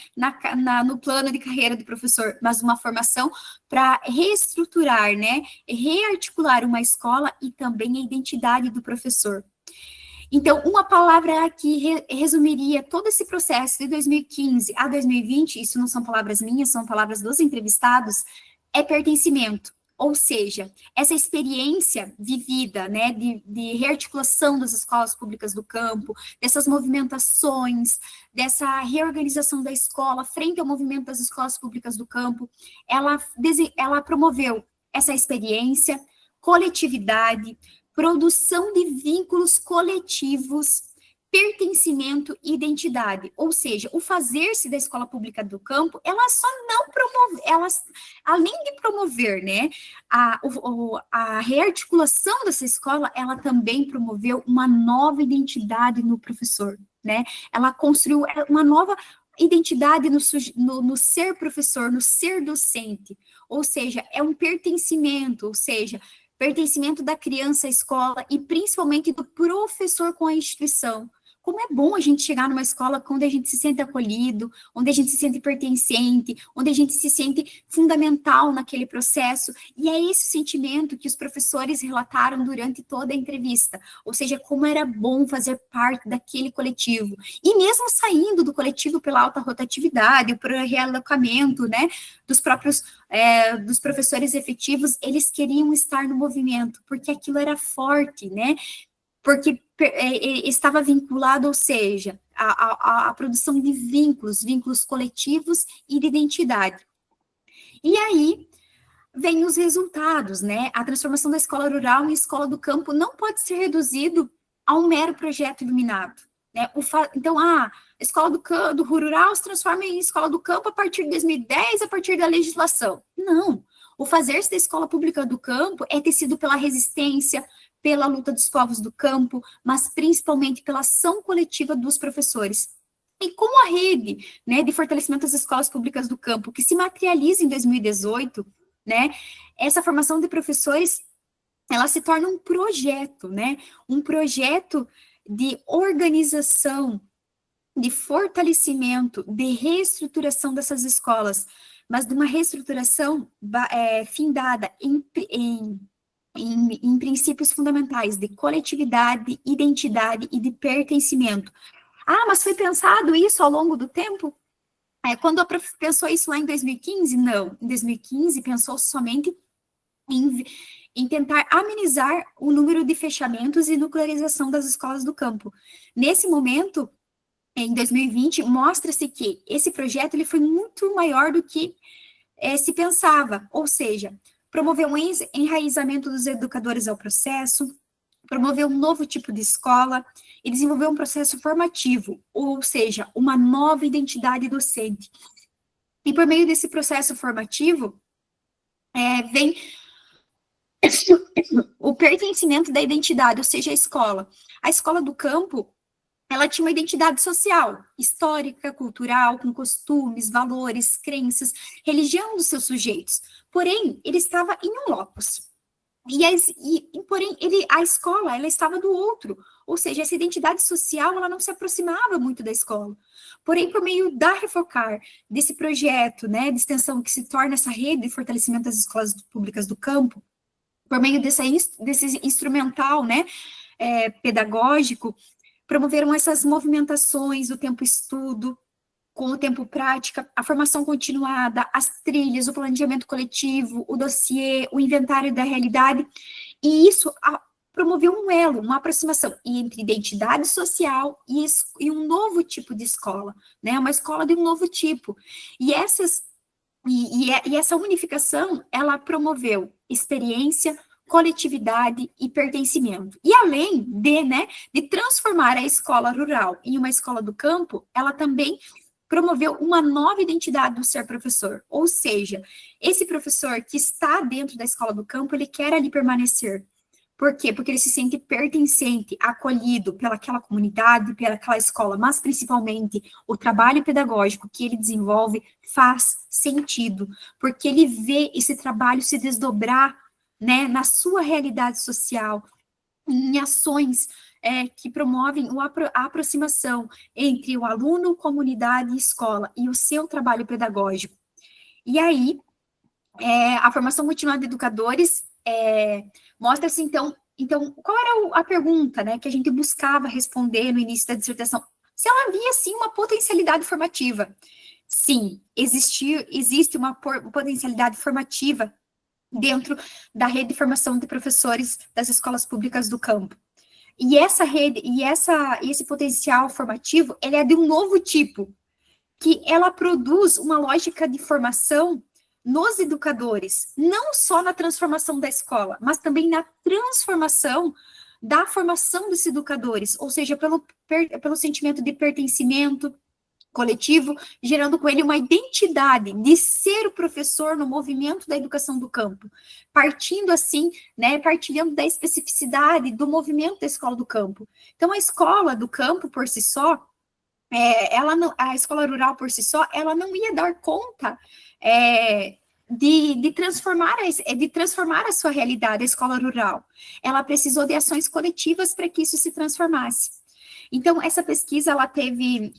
no plano de carreira do professor, mas uma formação para reestruturar, né, rearticular uma escola e também a identidade do professor. Então, uma palavra que resumiria todo esse processo de 2015 a 2020, isso não são palavras minhas, são palavras dos entrevistados, é pertencimento. Ou seja, essa experiência vivida, né, de rearticulação das escolas públicas do campo, dessas movimentações, dessa reorganização da escola frente ao movimento das escolas públicas do campo, ela promoveu essa experiência, coletividade, produção de vínculos coletivos, pertencimento e identidade. Ou seja, o fazer-se da escola pública do campo, ela só não promove, além de promover, né, a rearticulação dessa escola, ela também promoveu uma nova identidade no professor, né? Ela construiu uma nova identidade no ser professor, no ser docente, ou seja, é um pertencimento, ou seja, pertencimento da criança à escola e principalmente do professor com a instituição. Como é bom a gente chegar numa escola onde a gente se sente acolhido, onde a gente se sente pertencente, onde a gente se sente fundamental naquele processo, e é esse sentimento que os professores relataram durante toda a entrevista, ou seja, como era bom fazer parte daquele coletivo, e mesmo saindo do coletivo pela alta rotatividade, por realocamento, né, dos professores efetivos, eles queriam estar no movimento, porque aquilo era forte, né, porque estava vinculado, ou seja, a produção de vínculos coletivos e de identidade. E aí vem os resultados, né? A transformação da escola rural em escola do campo não pode ser reduzido a um mero projeto iluminado, né? Então, a escola do rural se transforma em escola do campo a partir de 2010, a partir da legislação. Não. O fazer-se da escola pública do campo é tecido pela resistência, pela luta dos povos do campo, mas principalmente pela ação coletiva dos professores. E como a rede, né, de fortalecimento das escolas públicas do campo, que se materializa em 2018, né, essa formação de professores, ela se torna um projeto, né, um projeto de organização, de fortalecimento, de reestruturação dessas escolas, mas de uma reestruturação findada em princípios fundamentais de coletividade, identidade e de pertencimento. Ah, mas foi pensado isso ao longo do tempo? Quando a prof pensou isso lá em 2015? Não. Em 2015, pensou somente em tentar amenizar o número de fechamentos e nuclearização das escolas do campo. Nesse momento, em 2020, mostra-se que esse projeto ele foi muito maior do que se pensava, ou seja, promover um enraizamento dos educadores ao processo, promover um novo tipo de escola e desenvolver um processo formativo, ou seja, uma nova identidade docente. E por meio desse processo formativo, vem o pertencimento da identidade, ou seja, a escola. A escola do campo, ela tinha uma identidade social, histórica, cultural, com costumes, valores, crenças, religião dos seus sujeitos. Porém, ele estava em um locus. Porém, a escola, ela estava do outro. Ou seja, essa identidade social, ela não se aproximava muito da escola. Porém, por meio da Refocar, desse projeto, né, de extensão que se torna essa rede de fortalecimento das escolas públicas do campo, por meio desse instrumental, né, pedagógico, promoveram essas movimentações do tempo estudo, com o tempo prática, a formação continuada, as trilhas, o planejamento coletivo, o dossiê, o inventário da realidade, e isso promoveu um elo, uma aproximação entre identidade social e um novo tipo de escola, né, uma escola de um novo tipo, e essa unificação, ela promoveu experiência, coletividade e pertencimento. E além de transformar a escola rural em uma escola do campo, ela também promoveu uma nova identidade do ser professor, ou seja, esse professor que está dentro da escola do campo, ele quer ali permanecer. Por quê? Porque ele se sente pertencente, acolhido pelaquela comunidade, pelaquela escola, mas principalmente o trabalho pedagógico que ele desenvolve faz sentido, porque ele vê esse trabalho se desdobrar, né, na sua realidade social, em ações que promovem a aproximação entre o aluno, comunidade e escola, e o seu trabalho pedagógico. E aí, a formação continuada de educadores mostra-se, então, Então, qual era a pergunta, né, que a gente buscava responder no início da dissertação? Se ela havia, sim, uma potencialidade formativa. Sim, existe uma potencialidade formativa dentro da rede de formação de professores das escolas públicas do campo. E essa rede, esse potencial formativo, ele é de um novo tipo, que ela produz uma lógica de formação nos educadores, não só na transformação da escola, mas também na transformação da formação dos educadores, ou seja, pelo sentimento de pertencimento coletivo, gerando com ele uma identidade de ser o professor no movimento da educação do campo, partindo assim, né, partilhando da especificidade do movimento da escola do campo. Então, a escola do campo, por si só, a escola rural por si só, ela não ia dar conta de transformar a sua realidade, a escola rural. Ela precisou de ações coletivas para que isso se transformasse. Então, essa pesquisa, ela teve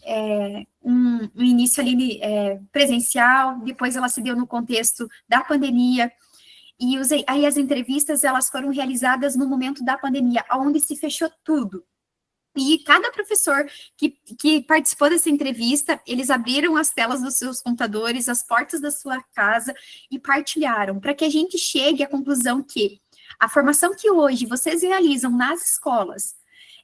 um início ali presencial, depois ela se deu no contexto da pandemia, e aí as entrevistas, elas foram realizadas no momento da pandemia, onde se fechou tudo. E cada professor que participou dessa entrevista, eles abriram as telas dos seus computadores, as portas da sua casa e partilharam, para que a gente chegue à conclusão que a formação que hoje vocês realizam nas escolas,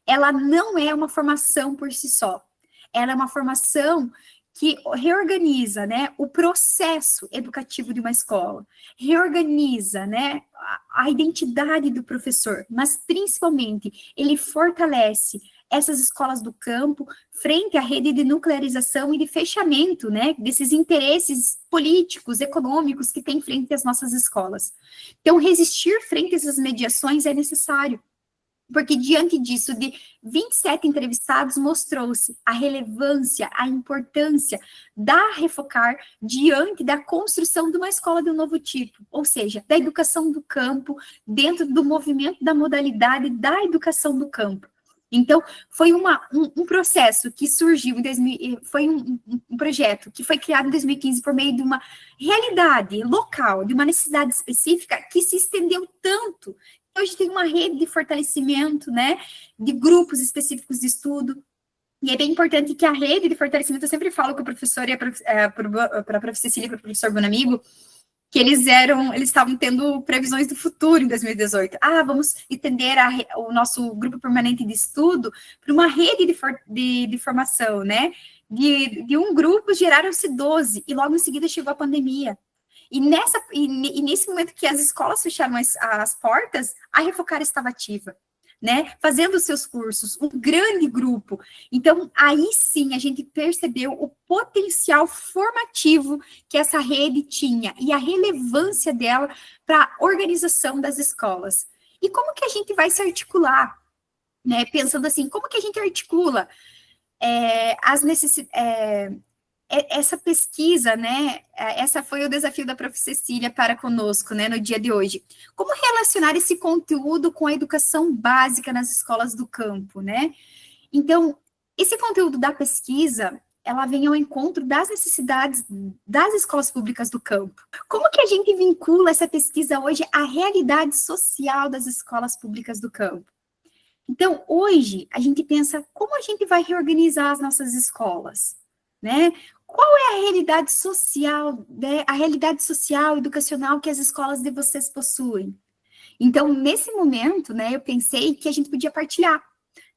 ela não é uma formação por si só. Ela é uma formação que reorganiza, né, o processo educativo de uma escola, reorganiza, né, a identidade do professor, mas principalmente ele fortalece essas escolas do campo frente à rede de nuclearização e de fechamento, né, desses interesses políticos, econômicos que tem frente às nossas escolas. Então, resistir frente a essas mediações é necessário, porque diante disso, de 27 entrevistados, mostrou-se a relevância, a importância da Refocar diante da construção de uma escola de um novo tipo, ou seja, da educação do campo, dentro do movimento da modalidade da educação do campo. Então, foi um processo que surgiu em 2000, foi um projeto que foi criado em 2015 por meio de uma realidade local, de uma necessidade específica que se estendeu tanto. Hoje tem uma rede de fortalecimento, né, de grupos específicos de estudo, e é bem importante que a rede de fortalecimento, eu sempre falo com o professor e para a professora Cecília e para o professor Bonamigo, que eles estavam tendo previsões do futuro em 2018. Vamos estender o nosso grupo permanente de estudo para uma rede de formação, né? De um grupo geraram-se 12, e logo em seguida chegou a pandemia. E nesse momento que as escolas fecharam as portas, a Refocar estava ativa, né? Fazendo os seus cursos, um grande grupo. Então, aí sim, a gente percebeu o potencial formativo que essa rede tinha e a relevância dela para a organização das escolas. E como que a gente vai se articular? Né? Pensando assim, como que a gente articula as necessidades... essa pesquisa, né, essa foi o desafio da prof. Cecília para conosco, né, no dia de hoje. Como relacionar esse conteúdo com a educação básica nas escolas do campo, né? Então, esse conteúdo da pesquisa, ela vem ao encontro das necessidades das escolas públicas do campo. Como que a gente vincula essa pesquisa hoje à realidade social das escolas públicas do campo? Então, hoje, a gente pensa como a gente vai reorganizar as nossas escolas, né? Qual é a realidade social, né? A realidade social, educacional que as escolas de vocês possuem? Então, nesse momento, né, eu pensei que a gente podia partilhar,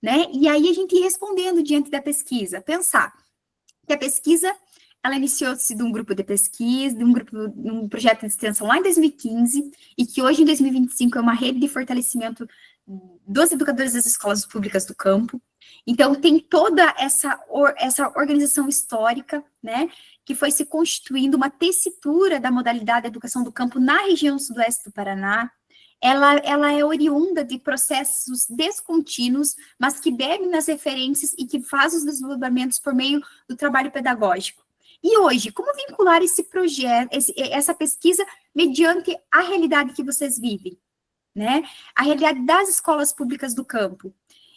né? E aí a gente ir respondendo diante da pesquisa, pensar que a pesquisa, ela iniciou-se de um grupo de pesquisa, de um projeto de extensão lá em 2015, e que hoje, em 2025, é uma rede de fortalecimento dos educadores das escolas públicas do campo. Então, tem toda essa organização histórica, né, que foi se constituindo uma tessitura da modalidade da educação do campo na região sudoeste do Paraná. Ela é oriunda de processos descontínuos, mas que bebe nas referências e que faz os desdobramentos por meio do trabalho pedagógico. E hoje, como vincular esse projeto, essa pesquisa mediante a realidade que vocês vivem, né? A realidade das escolas públicas do campo.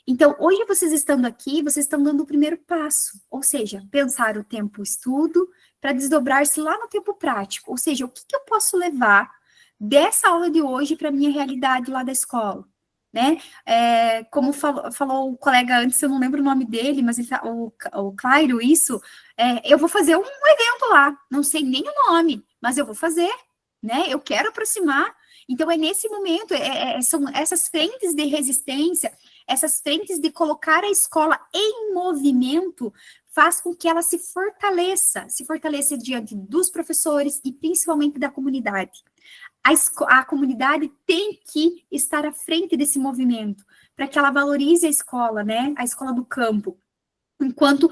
Então, hoje vocês estando aqui, vocês estão dando o primeiro passo, ou seja, pensar o tempo estudo para desdobrar-se lá no tempo prático, ou seja, o que eu posso levar dessa aula de hoje para a minha realidade lá da escola, né? Como falou o colega antes, eu não lembro o nome dele, mas o Clairo, isso, eu vou fazer um evento lá, não sei nem o nome, mas eu vou fazer, né? Eu quero aproximar. Então, é nesse momento, são essas frentes de resistência, essas frentes de colocar a escola em movimento, faz com que ela se fortaleça diante dos professores e principalmente da comunidade. A comunidade tem que estar à frente desse movimento, para que ela valorize a escola, né? A escola do campo, enquanto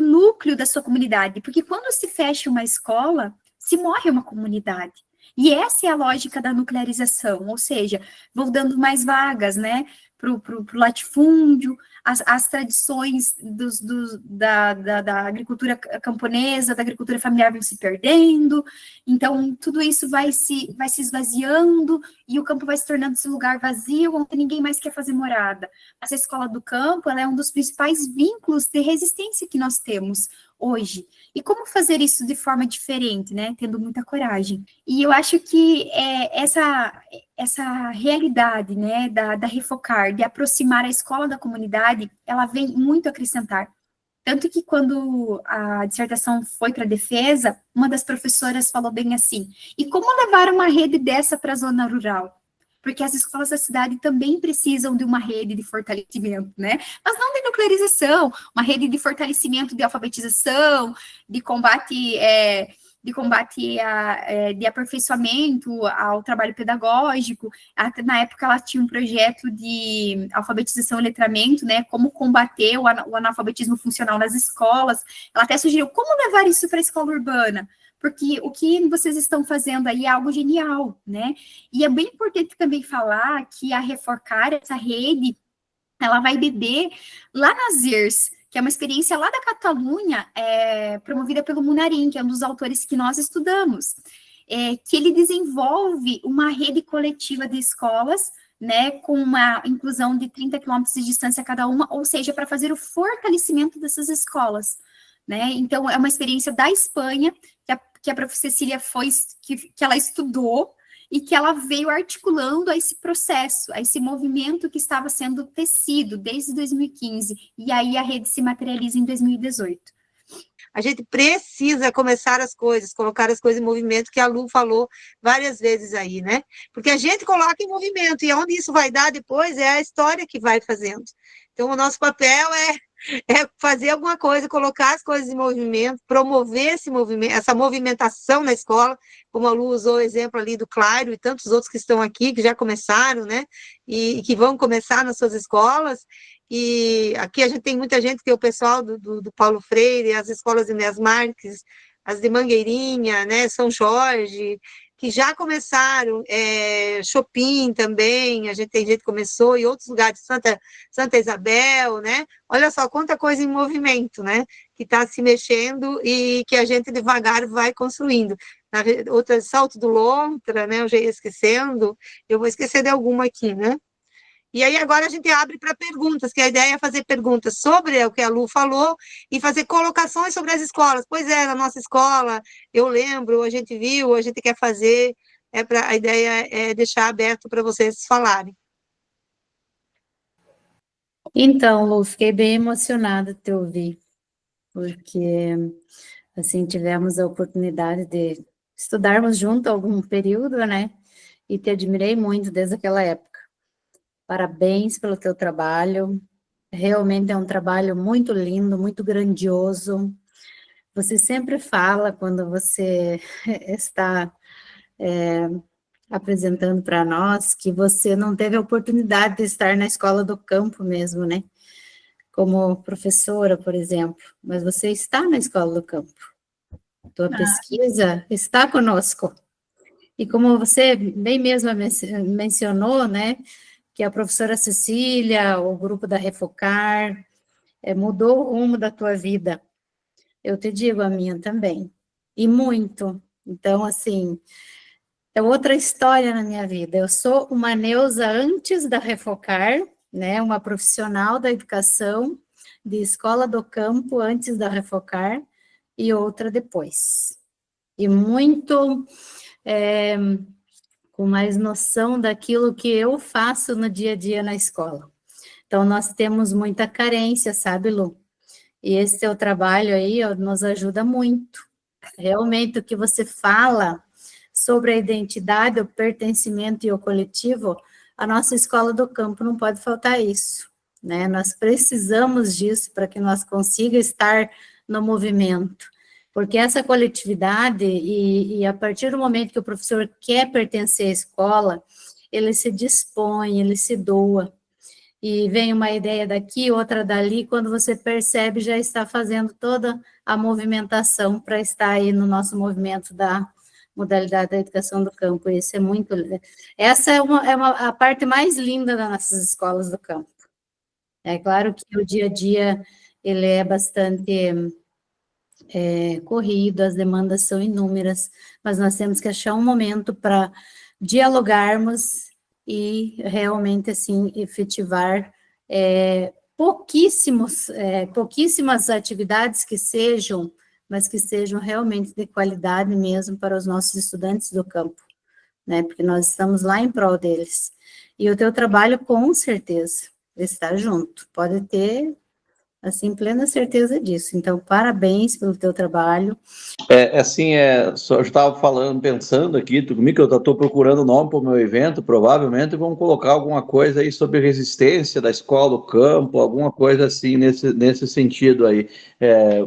núcleo da sua comunidade. Porque quando se fecha uma escola, se morre uma comunidade. E essa é a lógica da nuclearização, ou seja, vou dando mais vagas, né, para o latifúndio, as tradições da agricultura camponesa, da agricultura familiar vão se perdendo, então tudo isso vai se esvaziando e o campo vai se tornando esse lugar vazio, onde ninguém mais quer fazer morada. Essa escola do campo, ela é um dos principais vínculos de resistência que nós temos hoje. E como fazer isso de forma diferente, né? Tendo muita coragem. E eu acho que essa realidade, né, da Refocar, de aproximar a escola da comunidade, ela vem muito acrescentar. Tanto que quando a dissertação foi para a defesa, uma das professoras falou bem assim, e como levar uma rede dessa para a zona rural? Porque as escolas da cidade também precisam de uma rede de fortalecimento, né? Mas não de nuclearização, uma rede de fortalecimento de alfabetização, de combate, de aperfeiçoamento ao trabalho pedagógico. Até na época ela tinha um projeto de alfabetização e letramento, né? Como combater o analfabetismo funcional nas escolas. Ela até sugeriu como levar isso para a escola urbana, porque o que vocês estão fazendo aí é algo genial, né? E é bem importante também falar que a Reforcar, essa rede, ela vai beber lá nas IRS, que é uma experiência lá da Catalunha, promovida pelo Munarim, que é um dos autores que nós estudamos, que ele desenvolve uma rede coletiva de escolas, né, com uma inclusão de 30 quilômetros de distância cada uma, ou seja, para fazer o fortalecimento dessas escolas, né? Então, é uma experiência da Espanha, que a professora Cecília que ela estudou, e que ela veio articulando a esse processo, a esse movimento que estava sendo tecido desde 2015, e aí a rede se materializa em 2018. A gente precisa começar as coisas, colocar as coisas em movimento, que a Lu falou várias vezes aí, né? Porque a gente coloca em movimento, e onde isso vai dar depois é a história que vai fazendo. Então, o nosso papel é fazer alguma coisa, colocar as coisas em movimento, promover esse movimento, essa movimentação na escola, como a Lu usou o exemplo ali do Claro e tantos outros que estão aqui, que já começaram, né? E que vão começar nas suas escolas. E aqui a gente tem muita gente, que é o pessoal do Paulo Freire, as escolas de Inés Marques, as de Mangueirinha, né, São Jorge, que já começaram, Chopin também, a gente tem gente que começou, e outros lugares, Santa Isabel, né? Olha só quanta coisa em movimento, né? Que está se mexendo e que a gente devagar vai construindo. Outra, Salto do Lontra, né? Eu já ia esquecendo, eu vou esquecer de alguma aqui, né? E aí agora a gente abre para perguntas, que a ideia é fazer perguntas sobre o que a Lu falou e fazer colocações sobre as escolas. Pois é, na nossa escola, eu lembro, a gente viu, a gente quer fazer, a ideia é deixar aberto para vocês falarem. Então, Lu, fiquei bem emocionada de te ouvir, porque, assim, tivemos a oportunidade de estudarmos junto algum período, né? E te admirei muito desde aquela época. Parabéns pelo teu trabalho, realmente é um trabalho muito lindo, muito grandioso. Você sempre fala, quando você está apresentando para nós, que você não teve a oportunidade de estar na escola do campo mesmo, né? Como professora, por exemplo, mas você está na escola do campo. Tua pesquisa está conosco. E como você bem mesmo mencionou, né, que a professora Cecília, o grupo da Refocar, mudou o rumo da tua vida. Eu te digo, a minha também. E muito. Então, assim, é outra história na minha vida. Eu sou uma Neuza antes da Refocar, né, uma profissional da educação, de escola do campo antes da Refocar, e outra depois. E muito com mais noção daquilo que eu faço no dia a dia na escola. Então, nós temos muita carência, sabe, Lu? E esse teu trabalho aí, ó, nos ajuda muito. Realmente, o que você fala sobre a identidade, o pertencimento e o coletivo, a nossa escola do campo não pode faltar isso, né? Nós precisamos disso para que nós consigamos estar no movimento, porque essa coletividade, e a partir do momento que o professor quer pertencer à escola, ele se dispõe, ele se doa, e vem uma ideia daqui, outra dali, quando você percebe, já está fazendo toda a movimentação para estar aí no nosso movimento da modalidade da educação do campo. Isso é muito... Essa é a parte mais linda das nossas escolas do campo. É claro que o dia a dia, ele é bastante corrido, as demandas são inúmeras, mas nós temos que achar um momento para dialogarmos e realmente, assim, efetivar pouquíssimas atividades que sejam, mas que sejam realmente de qualidade mesmo para os nossos estudantes do campo, né? Porque nós estamos lá em prol deles. E o teu trabalho, com certeza, está junto. Pode ter, assim, plena certeza disso. Então, parabéns pelo teu trabalho. Só eu estava pensando aqui, comigo, que eu estou procurando nome para o meu evento, provavelmente vamos colocar alguma coisa aí sobre resistência da escola do campo, alguma coisa assim nesse sentido aí,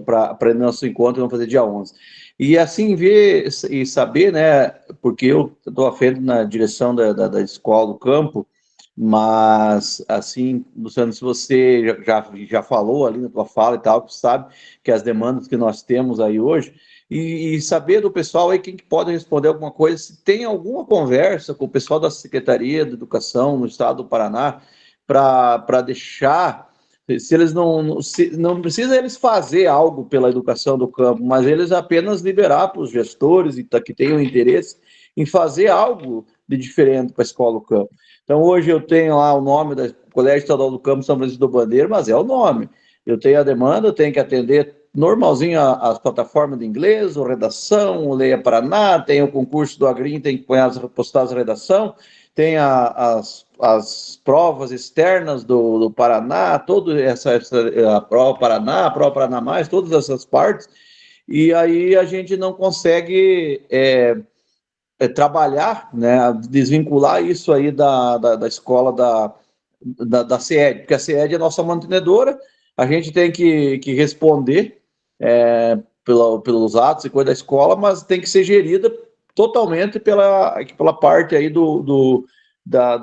para nosso encontro, vamos fazer dia 11. E assim, ver e saber, né, porque eu estou à frente na direção da escola do campo, mas, assim, Luciano, se você já falou ali na tua fala e tal, sabe que as demandas que nós temos aí hoje, e saber do pessoal aí, quem que pode responder alguma coisa, se tem alguma conversa com o pessoal da Secretaria de Educação no Estado do Paraná, para deixar, se eles não precisa eles fazer algo pela educação do campo, mas eles apenas liberar para os gestores que tenham interesse em fazer algo de diferente para a escola do campo. Então, hoje eu tenho lá o nome do Colégio Estadual do Campo São Francisco do Bandeira, mas é o nome. Eu tenho a demanda, eu tenho que atender normalzinho as plataformas de inglês, o Redação, o Leia Paraná, tem o concurso do Agrim, tem que postar as redação, tem as provas externas do Paraná, a prova Paraná, a prova Paraná Mais, todas essas partes, e aí a gente não consegue trabalhar, né, desvincular isso aí da escola da CED, porque a CED é a nossa mantenedora, a gente tem que responder pelos atos e coisa da escola, mas tem que ser gerida totalmente pela parte aí do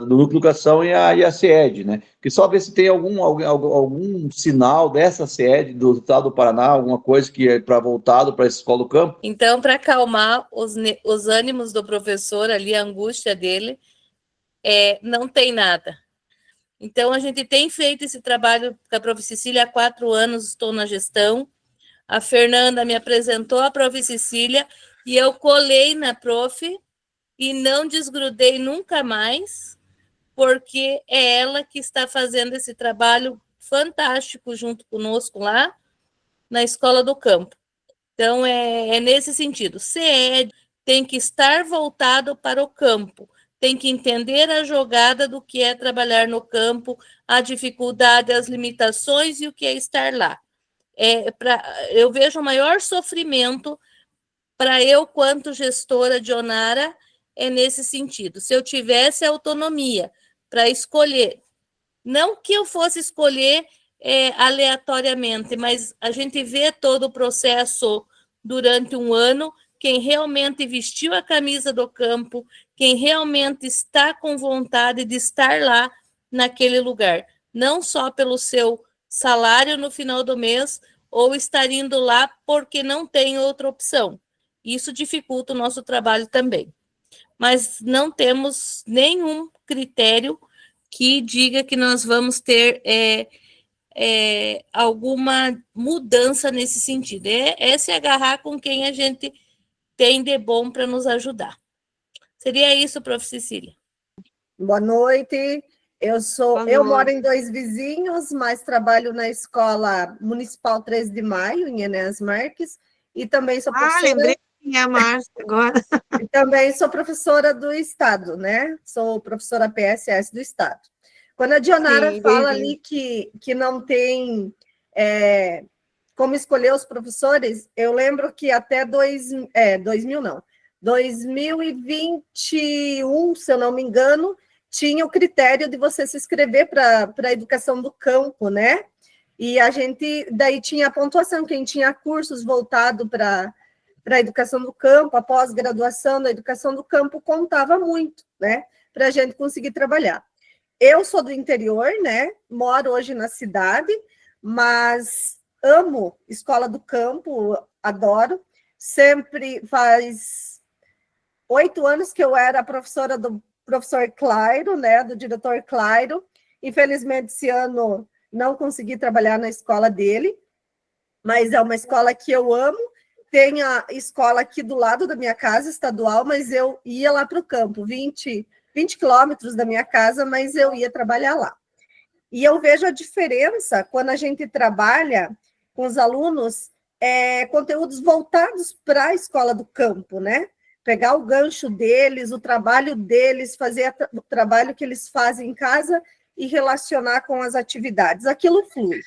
Núcleo de Educação e a CED, né? Que só ver se tem algum sinal dessa CED do Estado do Paraná, alguma coisa que é voltado para essa escola do campo. Então, para acalmar os ânimos do professor ali, a angústia dele, não tem nada. Então, a gente tem feito esse trabalho com a Prof. Cecília há 4 anos, estou na gestão. A Fernanda me apresentou a Prof. Cecília e eu colei na Prof. E não desgrudei nunca mais, porque é ela que está fazendo esse trabalho fantástico junto conosco lá na Escola do Campo. Então, é nesse sentido. CED tem que estar voltado para o campo, tem que entender a jogada do que é trabalhar no campo, a dificuldade, as limitações e o que é estar lá. Eu vejo o maior sofrimento para eu, quanto gestora de Onara, nesse sentido. Se eu tivesse autonomia para escolher, não que eu fosse escolher aleatoriamente, mas a gente vê todo o processo durante um ano, quem realmente vestiu a camisa do campo, quem realmente está com vontade de estar lá naquele lugar, não só pelo seu salário no final do mês, ou estar indo lá porque não tem outra opção. Isso dificulta o nosso trabalho também. Mas não temos nenhum critério que diga que nós vamos ter alguma mudança nesse sentido. É se agarrar com quem a gente tem de bom para nos ajudar. Seria isso, Prof. Cecília. Boa noite. Eu moro em Dois Vizinhos, mas trabalho na Escola Municipal 13 de Maio, em Enéas Marques, e também sou professora... quem é a Márcia agora. E também sou professora do Estado, né? Sou professora PSS do Estado. Quando a Dionara Sim, fala bem-vindo. ali que não tem como escolher os professores, eu lembro que até 2021, se eu não me engano, tinha o critério de você se inscrever para a educação do campo, né? E a gente, daí tinha a pontuação, quem tinha cursos voltado para a educação do campo, a pós-graduação da educação do campo, contava muito, né? Para a gente conseguir trabalhar. Eu sou do interior, né? Moro hoje na cidade, mas amo escola do campo, adoro. Sempre faz 8 anos que eu era professora do professor Clairo, né? Do diretor Clairo. Infelizmente, esse ano não consegui trabalhar na escola dele, mas é uma escola que eu amo. Tem a escola aqui do lado da minha casa, estadual, mas eu ia lá para o campo, 20 quilômetros da minha casa, mas eu ia trabalhar lá. E eu vejo a diferença quando a gente trabalha com os alunos, conteúdos voltados para a escola do campo, né? Pegar o gancho deles, o trabalho deles, fazer o trabalho que eles fazem em casa e relacionar com as atividades. Aquilo flui.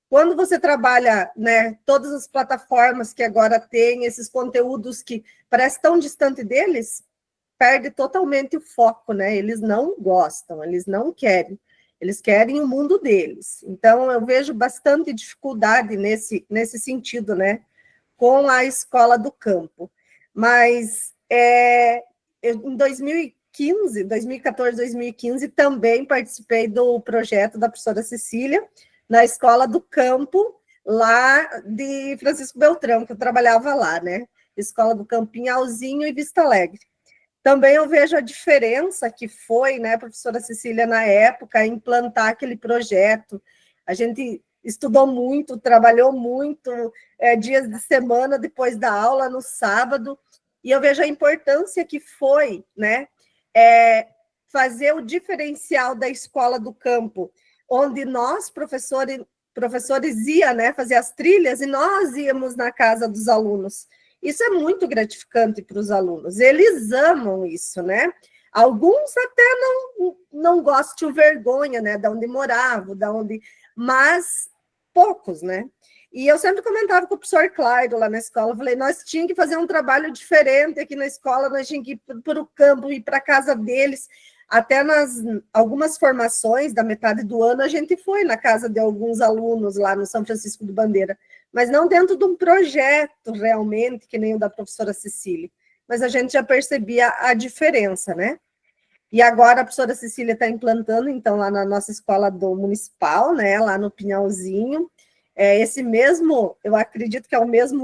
Quando você trabalha, né, todas as plataformas que agora tem, esses conteúdos que parecem tão distante deles, perde totalmente o foco, né? Eles não gostam, eles não querem. Eles querem o mundo deles. Então, eu vejo bastante dificuldade nesse sentido, né? Com a escola do campo. Mas em 2014, 2015, também participei do projeto da professora Cecília, na escola do campo, lá de Francisco Beltrão, que eu trabalhava lá, né? Escola do Campo Pinhalzinho e Vista Alegre. Também eu vejo a diferença que foi, né, a professora Cecília, na época, implantar aquele projeto. A gente estudou muito, trabalhou muito, dias de semana depois da aula, no sábado, e eu vejo a importância que foi, né, fazer o diferencial da escola do campo, onde nós, professores iam, né, fazer as trilhas, e nós íamos na casa dos alunos. Isso é muito gratificante para os alunos, eles amam isso, né? Alguns até não gostam, tinham vergonha, né, de onde moravam, mas poucos, né? E eu sempre comentava com o professor Clairo lá na escola, eu falei, nós tínhamos que fazer um trabalho diferente aqui na escola, nós tínhamos que ir para o campo, ir para a casa deles. Até algumas formações da metade do ano, a gente foi na casa de alguns alunos lá no São Francisco do Bandeira, mas não dentro de um projeto realmente, que nem o da professora Cecília. Mas a gente já percebia a diferença, né? E agora a professora Cecília está implantando, então, lá na nossa escola do municipal, né? Lá no Pinhalzinho. Esse mesmo, eu acredito que é o mesma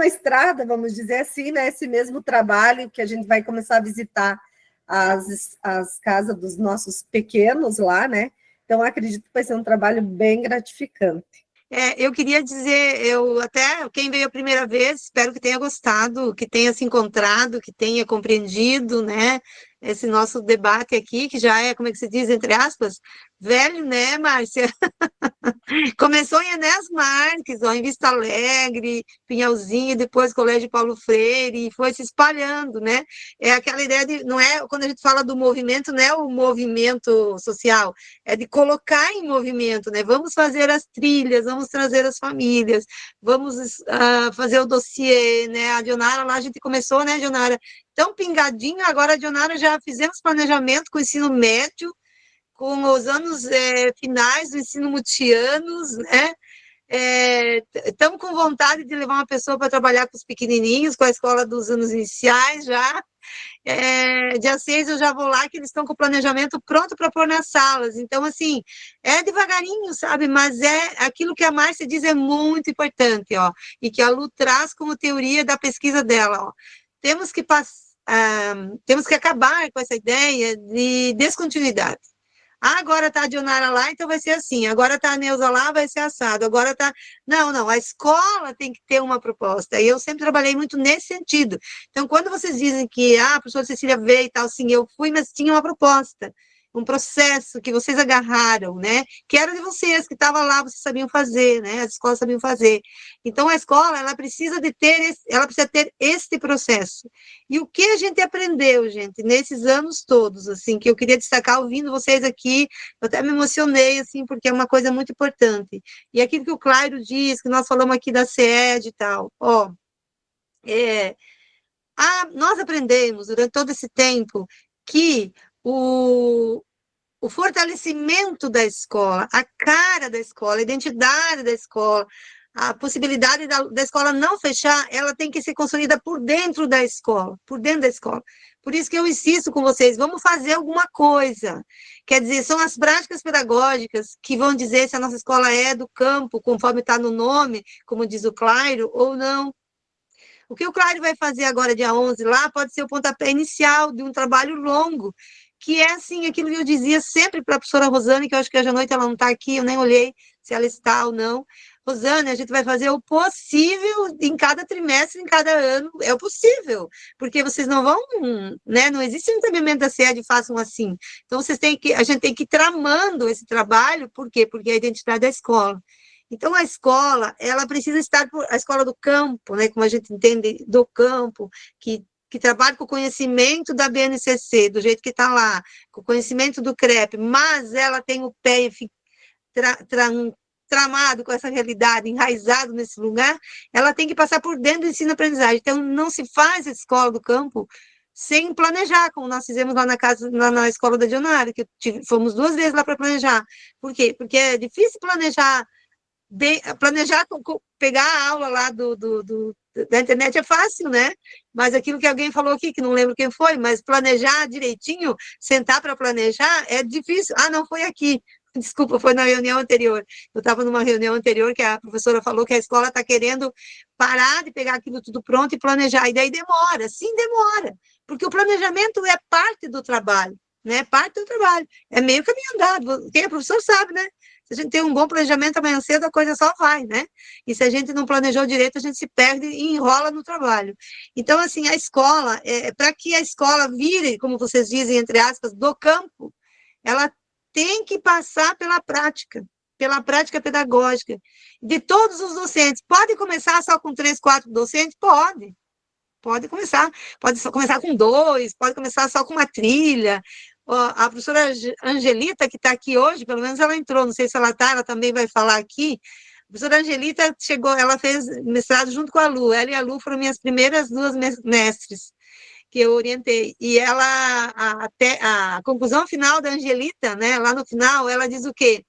estrada, vamos dizer assim, né? Esse mesmo trabalho que a gente vai começar a visitar as casas dos nossos pequenos lá, né? Então, acredito que vai ser um trabalho bem gratificante. Eu queria dizer, quem veio a primeira vez, espero que tenha gostado, que tenha se encontrado, que tenha compreendido, né, esse nosso debate aqui, que já é, como é que se diz, entre aspas, velho, né, Márcia? Começou em Enéas Marques, em Vista Alegre, Pinhalzinho, depois Colégio Paulo Freire, e foi se espalhando, né? É aquela ideia de, não é, quando a gente fala do movimento, não é o movimento social, é de colocar em movimento, né? Vamos fazer as trilhas, vamos trazer as famílias, vamos fazer o dossiê, né? A Dionara lá, a gente começou, né, Dionara? Tão pingadinho, agora a Dionara já fizemos planejamento com o ensino médio, com os anos finais do ensino multianos, né? Estamos com vontade de levar uma pessoa para trabalhar com os pequenininhos, com a escola dos anos iniciais já. Dia 6 eu já vou lá, que eles estão com o planejamento pronto para pôr nas salas. Então, assim, é devagarinho, sabe? Mas aquilo que a Márcia diz é muito importante, ó, e que a Lu traz como teoria da pesquisa dela, ó. Temos que acabar com essa ideia de descontinuidade. Agora está a Dionara lá, então vai ser assim. Agora está a Neuza lá, vai ser assado. Agora está... Não, a escola tem que ter uma proposta. E eu sempre trabalhei muito nesse sentido. Então, quando vocês dizem que a professora Cecília veio e tal, sim, eu fui, mas tinha uma proposta. um processo que vocês agarraram, né? Que era de vocês, que estavam lá, vocês sabiam fazer, né? As escolas sabiam fazer. Então, a escola, ela precisa ter este processo. E o que a gente aprendeu, gente, nesses anos todos, assim, que eu queria destacar ouvindo vocês aqui, eu até me emocionei, assim, porque é uma coisa muito importante. E aquilo que o Clairo diz, que nós falamos aqui da CED e tal, ó, nós aprendemos durante todo esse tempo que o fortalecimento da escola, a cara da escola, a identidade da escola, a possibilidade da escola não fechar, ela tem que ser construída por dentro da escola, por dentro da escola. Por isso que eu insisto com vocês, vamos fazer alguma coisa. Quer dizer, são as práticas pedagógicas que vão dizer se a nossa escola é do campo, conforme está no nome, como diz o Clairo, ou não. O que o Clairo vai fazer agora, dia 11, lá, pode ser o pontapé inicial de um trabalho longo, que é, assim, aquilo que eu dizia sempre para a professora Rosane, que eu acho que hoje à noite ela não está aqui, eu nem olhei se ela está ou não. Rosane, a gente vai fazer o possível em cada trimestre, em cada ano, é o possível, porque vocês não vão, né, não existe um entendimento da sede, façam assim. Então, a gente tem que ir tramando esse trabalho, por quê? Porque é a identidade da escola. Então, a escola, ela precisa estar, a escola do campo, né, como a gente entende, do campo, que trabalha com o conhecimento da BNCC, do jeito que está lá, com o conhecimento do CREP, mas ela tem o pé tramado com essa realidade, enraizado nesse lugar, ela tem que passar por dentro do ensino-aprendizagem. Então, não se faz a escola do campo sem planejar, como nós fizemos lá na escola da Dionara, que fomos 2 vezes lá para planejar. Por quê? Porque é difícil planejar, pegar a aula lá da internet é fácil, né? Mas aquilo que alguém falou aqui, que não lembro quem foi, mas planejar direitinho, sentar para planejar, é difícil. Não foi aqui. Desculpa, foi na reunião anterior. Eu estava numa reunião anterior que a professora falou que a escola está querendo parar de pegar aquilo tudo pronto e planejar. E daí demora, sim, demora. Porque o planejamento é parte do trabalho, né? Parte do trabalho. É meio caminho andado. Quem é professor sabe, né? Se a gente tem um bom planejamento amanhã cedo, a coisa só vai, né? E se a gente não planejou direito, a gente se perde e enrola no trabalho. Então, assim, a escola, para que a escola vire, como vocês dizem, entre aspas, do campo, ela tem que passar pela prática pedagógica, de todos os docentes. Pode começar só com 3, 4 docentes? Pode começar com 2, pode começar só com uma trilha. A professora Angelita, que está aqui hoje, pelo menos ela entrou, não sei se ela está, ela também vai falar aqui. A professora Angelita chegou, ela fez mestrado junto com a Lu, ela e a Lu foram minhas primeiras 2 mestres que eu orientei, e ela, a conclusão final da Angelita, né, lá no final, ela diz o quê?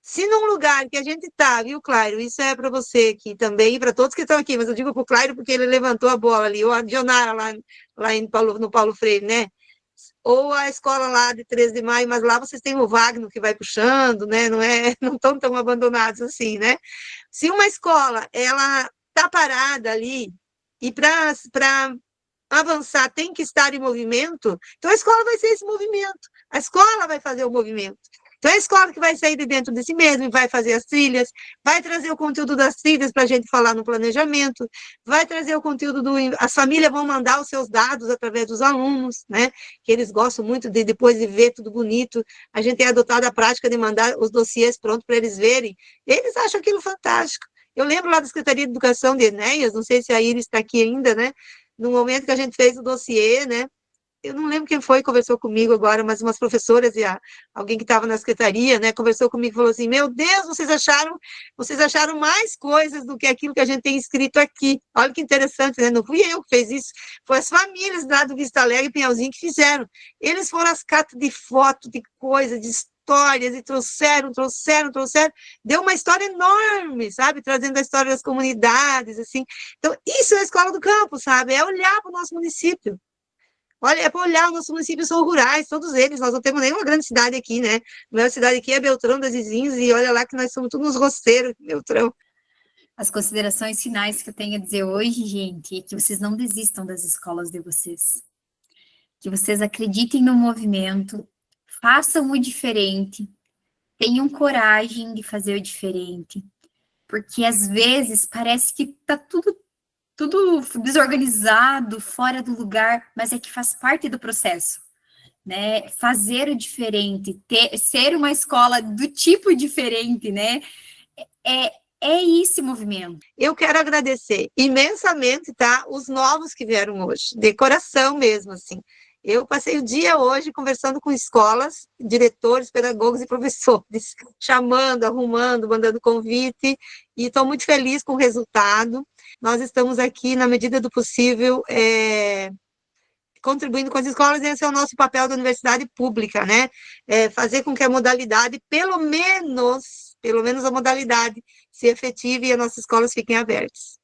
Se num lugar que a gente está, viu, Clairo, isso é para você aqui também, e para todos que estão aqui, mas eu digo para o Clairo porque ele levantou a bola ali, ou a Dionara lá no Paulo Freire, né, ou a escola lá de 13 de maio, mas lá vocês têm o Wagner que vai puxando, né, não estão tão abandonados assim, né. Se uma escola, ela está parada ali, e para avançar tem que estar em movimento, então a escola vai ser esse movimento, a escola vai fazer o movimento. Então é a escola que vai sair de dentro de si mesma e vai fazer as trilhas, vai trazer o conteúdo das trilhas para a gente falar no planejamento, vai trazer o conteúdo as famílias vão mandar os seus dados através dos alunos, né, que eles gostam muito de depois de ver tudo bonito, a gente tem adotado a prática de mandar os dossiês prontos para eles verem, eles acham aquilo fantástico. Eu lembro lá da Secretaria de Educação de Enéas, não sei se a Iris está aqui ainda, né, no momento que a gente fez o dossiê, né, eu não lembro quem foi que conversou comigo agora, mas umas professoras e alguém que estava na secretaria, né, conversou comigo e falou assim, meu Deus, vocês acharam mais coisas do que aquilo que a gente tem escrito aqui. Olha que interessante, né? Não fui eu que fiz isso, foi as famílias lá do Vista Alegre e Pinhalzinho que fizeram. Eles foram as catas de foto, de coisas, de histórias, e trouxeram, deu uma história enorme, sabe, trazendo a história das comunidades, assim. Então, isso é a escola do campo, sabe, é olhar para o nosso município. Olha, é para olhar, nossos municípios são rurais, todos eles, nós não temos nenhuma grande cidade aqui, né? A maior cidade aqui é Beltrão das Vizinhos, e olha lá que nós somos todos uns roceiros, Beltrão. As considerações finais que eu tenho a dizer hoje, gente, é que vocês não desistam das escolas de vocês. Que vocês acreditem no movimento, façam o diferente, tenham coragem de fazer o diferente. Porque, às vezes, parece que está tudo desorganizado, fora do lugar, mas é que faz parte do processo. né? Fazer o diferente, ser uma escola do tipo diferente, né? É esse movimento. Eu quero agradecer imensamente, tá? Os novos que vieram hoje, de coração mesmo, assim. Eu passei o dia hoje conversando com escolas, diretores, pedagogos e professores, chamando, arrumando, mandando convite, e estou muito feliz com o resultado. Nós estamos aqui, na medida do possível, contribuindo com as escolas, e esse é o nosso papel da universidade pública, né? Fazer com que a modalidade, pelo menos a modalidade, se efetive e as nossas escolas fiquem abertas.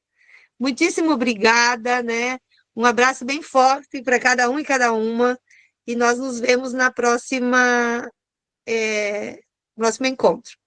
Muitíssimo obrigada, né? Um abraço bem forte para cada um e cada uma, e nós nos vemos na próximo encontro.